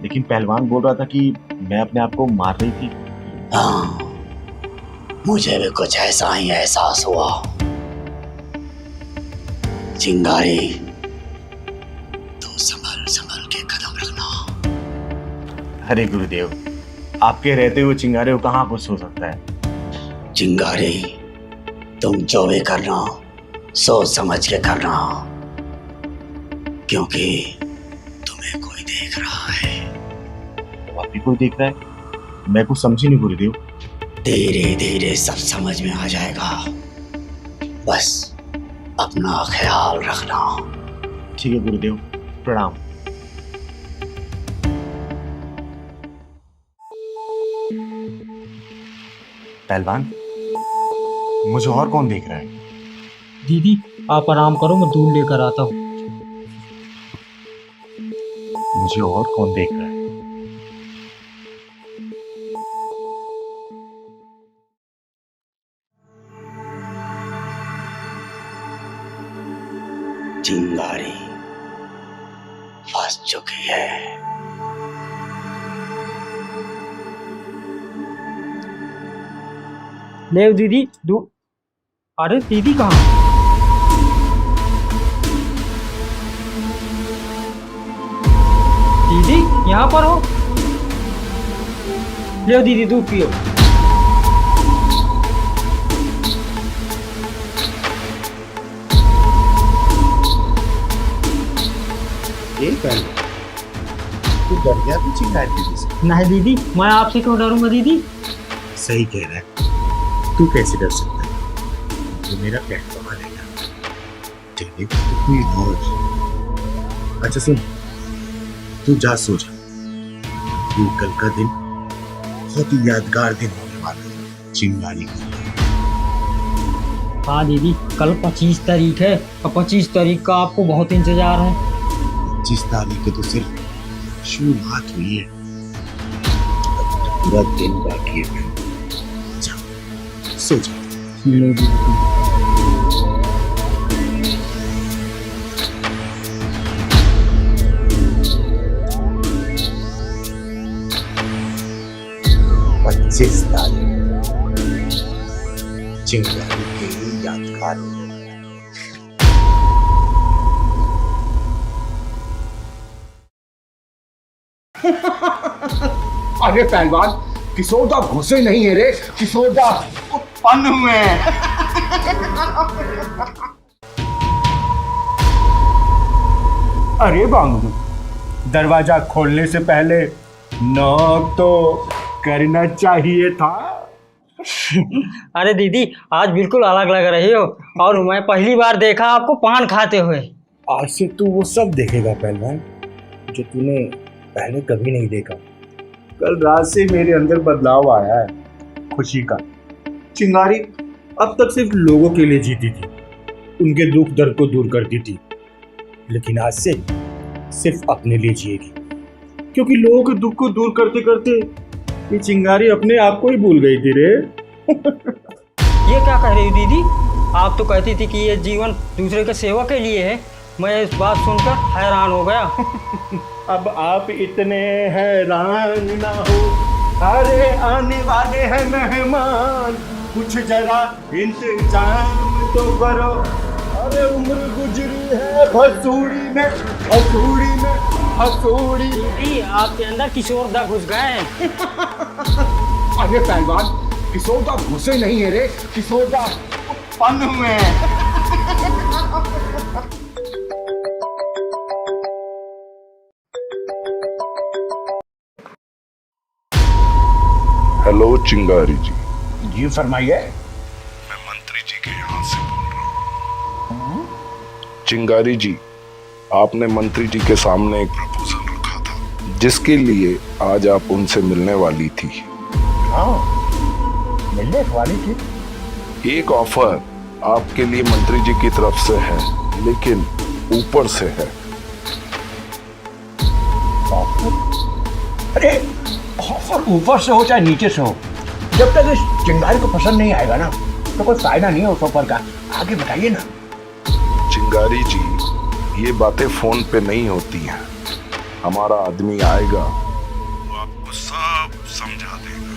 लेकिन पहलवान बोल रहा था कि मैं अपने आप को मार रही थी। हाँ, मुझे भी कुछ ऐसा ही एहसास हुआ। चिंगारी, तू संभल संभल के कदम रखना। अरे गुरुदेव, आपके रहते हुए चिंगारी को कहाँ कुछ हो सकता है? चिंगारी, तुम जो भी करना सोच समझ के करना, क्योंकि तुम्हें कोई देख रहा है। तो आप भी कोई देख रहा है? मैं कुछ समझी नहीं गुरुदेव। धीरे धीरे सब समझ में आ जाएगा, बस अपना ख्याल रखना। ठीक है गुरुदेव, प्रणाम। पहलवान, मुझे और कौन देख रहा है? दीदी आप आराम करो, मैं दूध लेकर आता हूँ। मुझे और कौन देख रहा है? चिंगारी फंस चुकी है। ले दीदी अरे दीदी कहाँ? यहाँ पर हो? ले दीदी दूध पियो। ये पहले तू डर गया तू चिंगारी दीदी से? नहीं दीदी, मैं आपसे क्यों डरूंगा दीदी? सही कह रहा है, तू कैसे डर सकता है? तू मेरा पेट पका लेगा। तेरे कितनी मौज। अच्छा सुन, तू जा सो जा। तू कल का दिन बहुत ही यादगार दिन होने वाला है चिंगारी का। हाँ दीदी, कल 25 तारीख है और 25 तारीख का आपको बहुत इंतजार है। 25 तारीख के तो सिर्फ शुरुआत हुई है, पूरा दिन बाकी है। जा सो जा। पच्चीस तारीख चिंगारी के लिए यादगार है। अरे पहलवान, किशोरदा घुसे नहीं है रे, किशोरदा उत्पन्न हुए हैं। अरे बांगड़ू, दरवाजा खोलने से पहले नॉक तो करना चाहिए था। अरे दीदी, आज बिल्कुल अलग लग रही हो और मैं पहली बार देखा आपको पान खाते हुए। आज से तू वो सब देखेगा पहलवान जो तूने पहले कभी नहीं देखा। कल रात से मेरे अंदर बदलाव आया है, खुशी का। चिंगारी अब तक सिर्फ लोगों के लिए जीती थी, उनके दुख दर्द को दूर करती थी, लेकिन आज से सिर्फ अपने लिए जिएगी, क्योंकि लोगों के दुख को दूर करते करते ये चिंगारी अपने आप को ही भूल गई थी रे। ये क्या कह रही हो दीदी? आप तो कहती थी कि ये जीवन दूसरे के सेवा के लिए है। मैं इस बात सुनकर हैरान हो गया। अब आप इतने हैरान ना हो, अरे आने वाले हैं मेहमान, कुछ जरा इंतजाम तो करो। अरे उम्र गुजरी है हसूड़ी में, हसूड़ी में, हसूड़ी। दीदी, आपके अंदर किशोरदा घुस गए। अरे पहलवान, किशोरदा घुसे नहीं है रे, किशोरदा उत्पन्न हुए हैं। हेलो चिंगारी जी। जी फरमाइए। मैं मंत्री जी के यहाँ से बोल रहा हूँ। चिंगारी जी, आपने मंत्री जी के सामने एक प्रपोजल रखा था जिसके लिए आज आप उनसे मिलने वाली थी। हाँ, मिलने वाली थी। एक ऑफर आपके लिए मंत्री जी की तरफ से है, लेकिन ऊपर से है। अरे ऑफर ऊपर से हो चाहे नीचे से हो, जब तक इस चिंगारी को पसंद नहीं आएगा ना तो कोई फायदा नहीं है उस ऑफर का। आगे बताइए ना। चिंगारी जी, ये बातें फोन पे नहीं होती हैं। हमारा आदमी आएगा, वो आपको सब समझा देगा।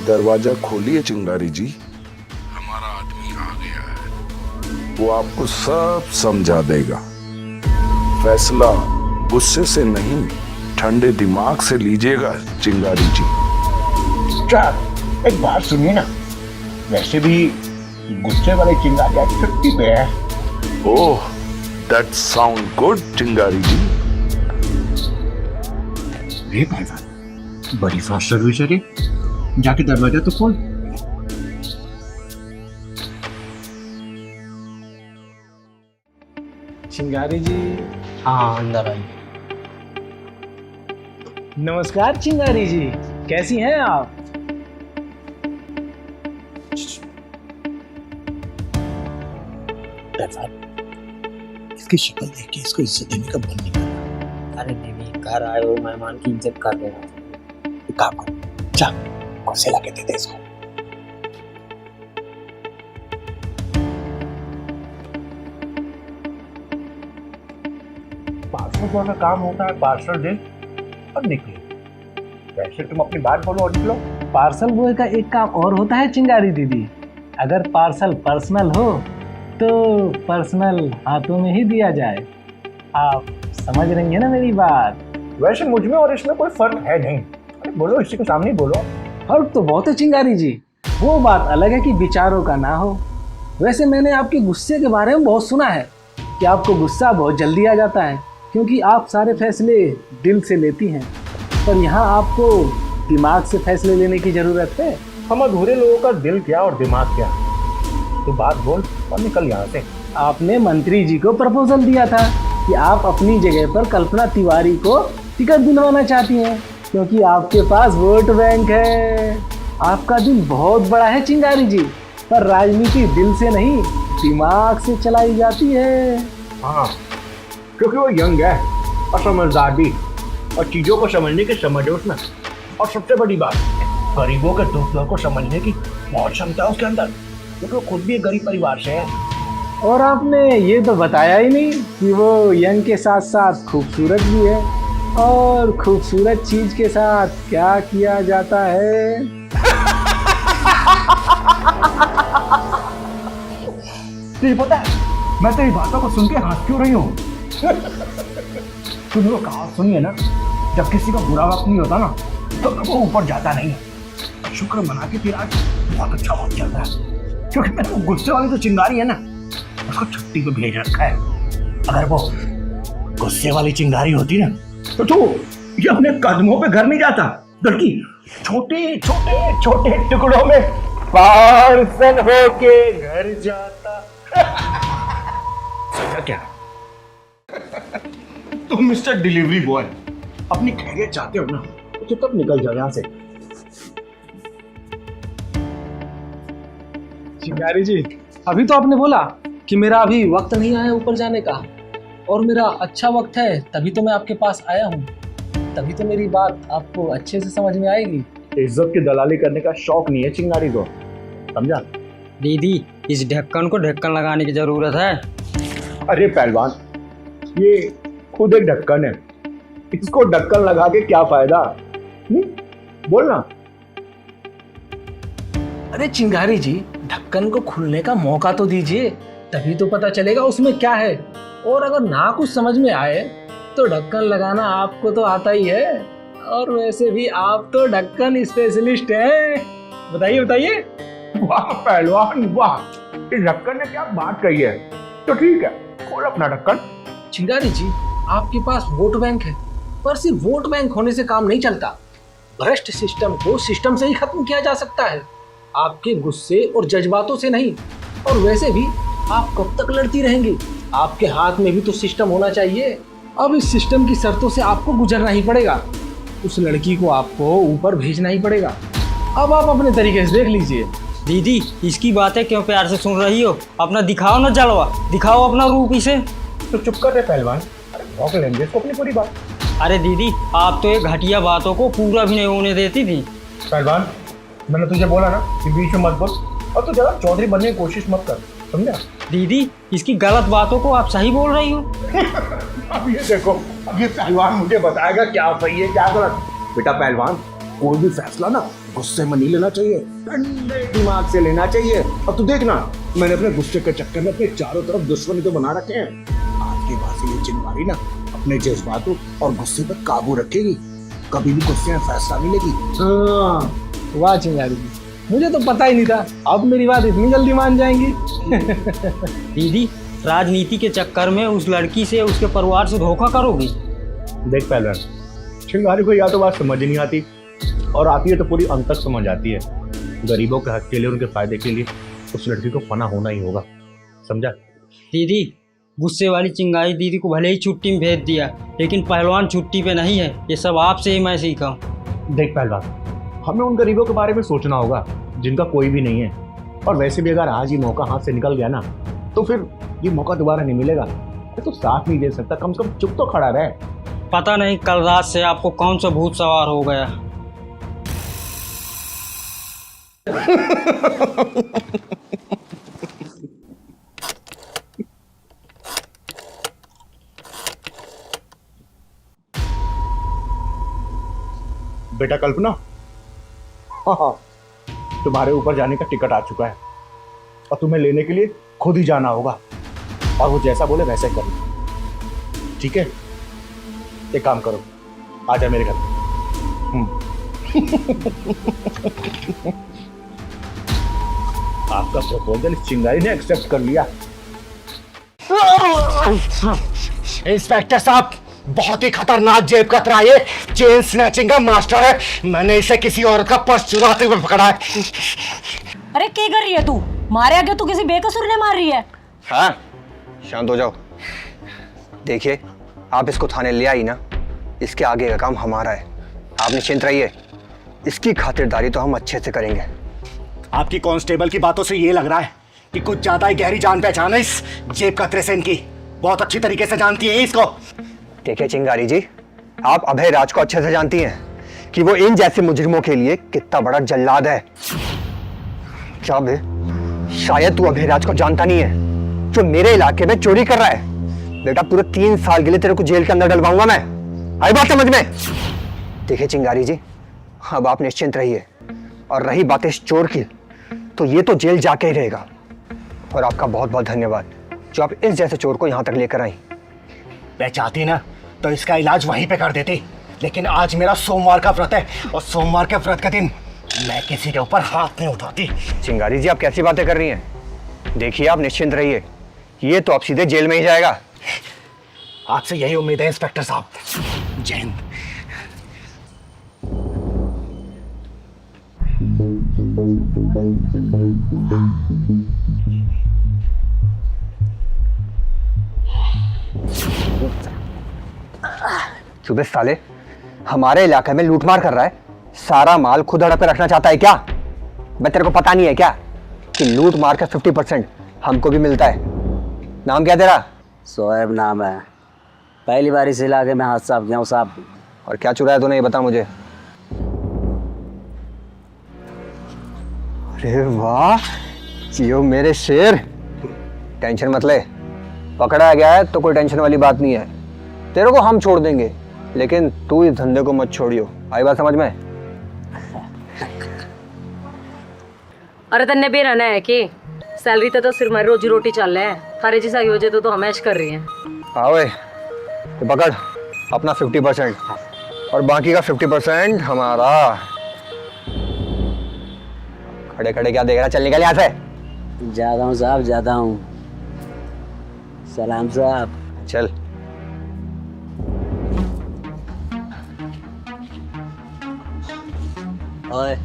दरवाजा खोलिए चिंगारी जी, हमारा आदमी आ गया है। वो आपको सब समझा देगा। फैसला गुस्से से नहीं, ठंडे दिमाग से लीजिएगा चिंगारी जी। एक बात सुनिए ना, वैसे भी गुस्से वाले चिंगारी आज छुट्टी पे है। ओह, दैट साउंड गुड चिंगारी जी। ये भाईजान बड़ी फास्ट सर्विस है रे, जाके दरवाजा तो खोल। चिंगारी जी। हाँ, अंदर आइए। नमस्कार चिंगारी जी, कैसी हैं आप? इसकी शक्ल देख के इसको इज्जत देने का मन नहीं कर रहा। अरे दीदी, घर आए हो मेहमान की इज्जत कर देना। काम करो, जा कुर्सी ला के दे दे इसको। पार्सल का काम होता है, पार्सल दे और निकले। वैसे तुम अपनी बात बोलो और निकलो। पार्सल बॉय का एक काम और होता है चिंगारी दीदी, अगर पार्सल पर्सनल हो तो पर्सनल हाथों में ही दिया जाए। आप समझ रही हैं ना मेरी बात? वैसे मुझ में और इसमें कोई फर्क है नहीं। अरे बोलो, इसी के सामने ही बोलो। फर्क तो बहुत है चिंगारी जी, वो बात अलग है कि विचारों का ना हो। वैसे मैंने आपके गुस्से के बारे में बहुत सुना है कि आपको गुस्सा बहुत जल्दी आ जाता है क्योंकि आप सारे फैसले दिल से लेती हैं, पर यहाँ आपको दिमाग से फैसले लेने की ज़रूरत है। हम अधूरे लोगों का दिल क्या और दिमाग क्या? तो बात बोल और निकल यहाँ से। आपने मंत्री जी को प्रपोजल दिया था कि आप अपनी जगह पर कल्पना तिवारी को टिकट दिलवाना चाहती हैं क्योंकि आपके पास वोट बैंक है। आपका दिल बहुत बड़ा है चिंगारी जी, पर राजनीति दिल से नहीं दिमाग से चलाई जाती है। हाँ, क्योंकि वो यंग है और समझदार भी, और चीज़ों को समझने की समझ है उसमें। और सबसे बड़ी बात, गरीबों के दुख दर्द को समझने की बहुत क्षमता है उसके अंदर, क्योंकि वो खुद भी एक गरीब परिवार से है। और आपने ये तो बताया ही नहीं कि वो यंग के साथ साथ खूबसूरत भी है, और खूबसूरत चीज के साथ क्या किया जाता है? तुझे पता है मैं तेरी बातों को सुन के हंस क्यों रही हूँ? तुमने वो कहावत सुनी है ना, जब किसी का बुरा वक्त नहीं होता ना तो वो ऊपर जाता नहीं है। शुक्र मना के फिर आज बहुत अच्छा वक्त चल रहा है, क्योंकि मैंने वो गुस्से वाली जो चिंगारी है ना उसको छुट्टी पे भेज रखा है। अगर वो गुस्से वाली चिंगारी होती ना तो तू ये अपने कदमों पे घर नहीं जाता, बल्कि छोटे छोटे छोटे टुकड़ों में पार्सल होके घर जाता। समझा क्या? तुम मिस्टर डिलीवरी बॉय अपनी खैरियत चाहते हो ना तो तब निकल जाओ यहाँ से। चिंगारी जी, अभी तो आपने बोला कि मेरा अभी वक्त नहीं आया ऊपर जाने का, और मेरा अच्छा वक्त है तभी तो मैं आपके पास आया हूँ। तभी तो मेरी बात आपको अच्छे से समझ में आएगी। इज्जत की दलाली करने का शौक नहीं है चिंगारी को, समझा? दीदी, इस ढक्कन को ढक्कन लगाने की जरूरत है। अरे पहलवान, ये खुद एक ढक्कन है, इसको ढक्कन लगा के क्या फायदा? बोलना। अरे चिंगारी जी, ढक्कन को खुलने का मौका तो दीजिए, तभी तो पता चलेगा उसमें क्या है। और अगर ना कुछ समझ में आए तो ढक्कन लगाना आपको तो आता ही है, और वैसे भी आप तो ढक्कन स्पेशलिस्ट हैं। बताइए बताइए। वाह पहलवान वाह, इस ढक्कन ने क्या बात कही है। तो ठीक है, खोल अपना ढक्कन। चिंगारी जी, आपके पास वोट बैंक है, पर सिर्फ वोट बैंक होने से काम नहीं चलता। भ्रष्ट सिस्टम को सिस्टम से ही खत्म किया जा सकता है, आपके गुस्से और जज्बातों से नहीं। और वैसे भी आप कब तक लड़ती रहेंगी? आपके हाथ में भी तो सिस्टम होना चाहिए। अब इस सिस्टम की शर्तों से आपको गुजरना ही पड़ेगा, उस लड़की को आपको ऊपर भेजना ही पड़ेगा। अब आप अपने तरीके से देख लीजिए। दीदी, इसकी बातें क्यों प्यार से सुन रही हो? अपना दिखाओ ना जलवा, दिखाओ अपना रूप इसे। तो चुप कर रहे पहलवान, भौंक लेंगे इसको अपनी पूरी बात। अरे दीदी, आप तो ये घटिया बातों को पूरा भी नहीं होने देती थी। पहलवान, मैंने तुझे बोला ना कि बीच में मत बोल, और तू ज्यादा चौधरी बनने की कोशिश मत कर, समझा? दीदी, इसकी गलत बातों को आप सही बोल रही हो। अब ये देखो, अब ये पहलवान मुझे बताएगा क्या सही है क्या गलत। बेटा पहलवान, कोई भी फैसला ना गुस्से में नहीं लेना चाहिए, ठंडे दिमाग से लेना चाहिए। और तू देखना, मैंने अपने गुस्से के चक्कर में अपने चारों तरफ दुश्मनी तो बना रखे हैं। आज के बाद से ये चिंगारी ना अपने जज्बातों और गुस्से पर काबू रखेगी, कभी भी गुस्से में फैसला नहीं लेगी। हाँ, वाह चिंगारी जी, मुझे तो पता ही नहीं था अब मेरी बात इतनी जल्दी मान जाएंगी। दीदी, राजनीति के चक्कर में उस लड़की से, उसके परिवार से धोखा करोगी? देख पहलवान, चिंगारी को या तो बात समझ नहीं आती, और आती है तो पूरी अंत तक समझ आती है। गरीबों के हक के लिए, उनके फायदे के लिए उस लड़की को फना होना ही होगा, समझा? दीदी, गुस्से वाली चिंगारी दीदी को भले ही छुट्टी में भेज दिया, लेकिन पहलवान छुट्टी पे नहीं है। ये सब आपसे ही मैं सीखा हूँ। देख पहलवान, हमें उन गरीबों के बारे में सोचना होगा जिनका कोई भी नहीं है। और वैसे भी अगर आज ही मौका हाथ से निकल गया ना तो फिर ये मौका दोबारा नहीं मिलेगा। तो साथ नहीं दे सकता, कम से कम चुप तो खड़ा रहे। पता नहीं कल रात से आपको कौन सा भूत सवार हो गया। बेटा कल्पना, हाँ, तुम्हारे ऊपर जाने का टिकट आ चुका है, और तुम्हें लेने के लिए खुद ही जाना होगा और वो जैसा बोले वैसा ही करना, ठीक है? एक काम करो, आ जा मेरे घर पे। आपका प्रपोजल चिंगारी ने एक्सेप्ट कर लिया। इंस्पेक्टर साहब, बहुत ही खतरनाक जेब कतरा, ये चेन स्नैचिंग का मास्टर है। मैंने इसे किसी औरत का पर्स चुराते हुए पकड़ा है। अरे क्या कर रही है तू? मारे आगे तू किसी बेकसूर ने मार रही है। हाँ, शांत हो जाओ। देखिए, आप इसको थाने ले आई ना, इसके आगे का काम हमारा है। आप निश्चिंत रहिए, इसकी खातिरदारी तो हम अच्छे से करेंगे। आपकी कांस्टेबल की बातों से ये लग रहा है कि कुछ ज्यादा ही गहरी जान पहचान है इस जेब कतरे से इनकी। बहुत अच्छी तरीके से जानती है इसको। देखिए चिंगारी जी, आप अभय राज को अच्छे से जानती हैं कि वो इन जैसे मुजरिमों के लिए कितना बड़ा जल्लाद है। क्या बे, शायद तू अभय राज को जानता नहीं है, जो मेरे इलाके में चोरी कर रहा है। बेटा, पूरे 3 साल के लिए तेरे को जेल के अंदर डलवाऊंगा मैं। आई बात समझ में? देखिए चिंगारी जी, अब आप निश्चिंत रहिए, और रही बात इस चोर की, तो ये तो जेल जाके ही रहेगा। और आपका बहुत बहुत धन्यवाद जो आप इस जैसे चोर को यहाँ तक लेकर आई। मैं चाहती ना तो इसका इलाज वहीं पे कर देती, लेकिन आज मेरा सोमवार का व्रत है, और सोमवार के व्रत के दिन मैं किसी के ऊपर हाथ नहीं उठाती। चिंगारी जी, आप कैसी बातें कर रही हैं? देखिए, आप निश्चिंत रहिए, ये तो आप सीधे जेल में ही जाएगा। आपसे यही उम्मीद है इंस्पेक्टर साहब। जय हिंद। सुबह साले हमारे इलाके में लूटमार कर रहा है, सारा माल खुद हड़प पे रखना चाहता है क्या? मैं तेरे को पता नहीं है क्या कि लूटमार का 50% हमको भी मिलता है? नाम क्या तेरा? सोएब नाम है। पहली बार इस इलाके में हाथ साफ गया हूँ साहब। और क्या चुराया तूने, ये बता मुझे। अरे वाह, जियो मेरे शेर। टेंशन मत ले, पकड़ा गया है तो कोई टेंशन वाली बात नहीं है। तेरे को हम छोड़ देंगे, लेकिन तू इस धंधे को मत छोड़ियो। आई बात समझ में? अरे तन्ने भी रहना है कि सैलरी तो सिर्फ हमारी रोजी रोटी चल रहा है, थारे जैसा ही हो जाए तो हम ऐश कर रही हैं। हाँ वे, तो पकड़ अपना 50% और बाकी का 50% हमारा। खड़े खड़े क्या देख रहा, चल निकल यहाँ से। जाता हूँ साहब, जाता हूँ। सलाम साहब। चल। ओए,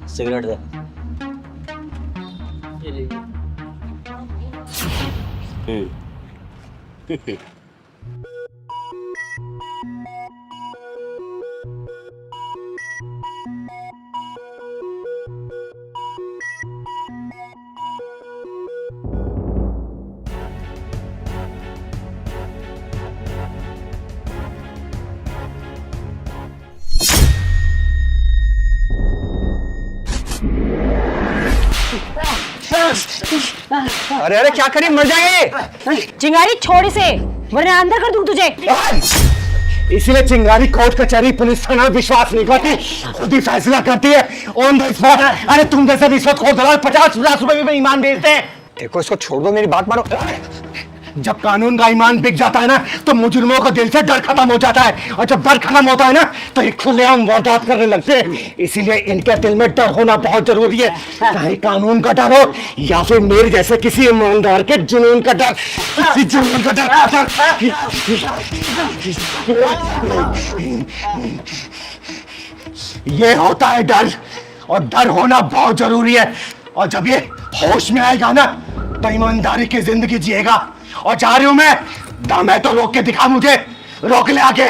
सिगरेट दे। अरे अरे क्या करी, मर जाएंगे। चिंगारी छोड़ इसे, वरना अंदर कर दूं तुझे। इसलिए चिंगारी कोर्ट कचहरी पुलिस थाना विश्वास नहीं करती, खुद ही फैसला करती है ऑन द स्पॉट। अरे तुम जैसे रिश्वत खोर दलाल 50-50 रुपए में ईमान बेचते हैं। देखो, इसको छोड़ दो, मेरी बात मानो। जब कानून का ईमान बिक जाता है ना, तो मुजरिमों का दिल से डर खत्म हो जाता है, और जब डर खत्म होता है ना, तो ये खुलेआम वारदात करने लगते हैं। इसीलिए इनके दिल में डर होना बहुत जरूरी है, चाहे कानून का डर हो या फिर मेरे जैसे किसी ईमानदार के जुनून का डर। किसी जुनून का डर। ये होता है डर, और डर होना बहुत जरूरी है। और जब ये होश में आएगा ना, तो ईमानदारी की जिंदगी जिएगा। और जा रही हूं मैं, दम है तो रोक के दिखा मुझे, रोक ले आके।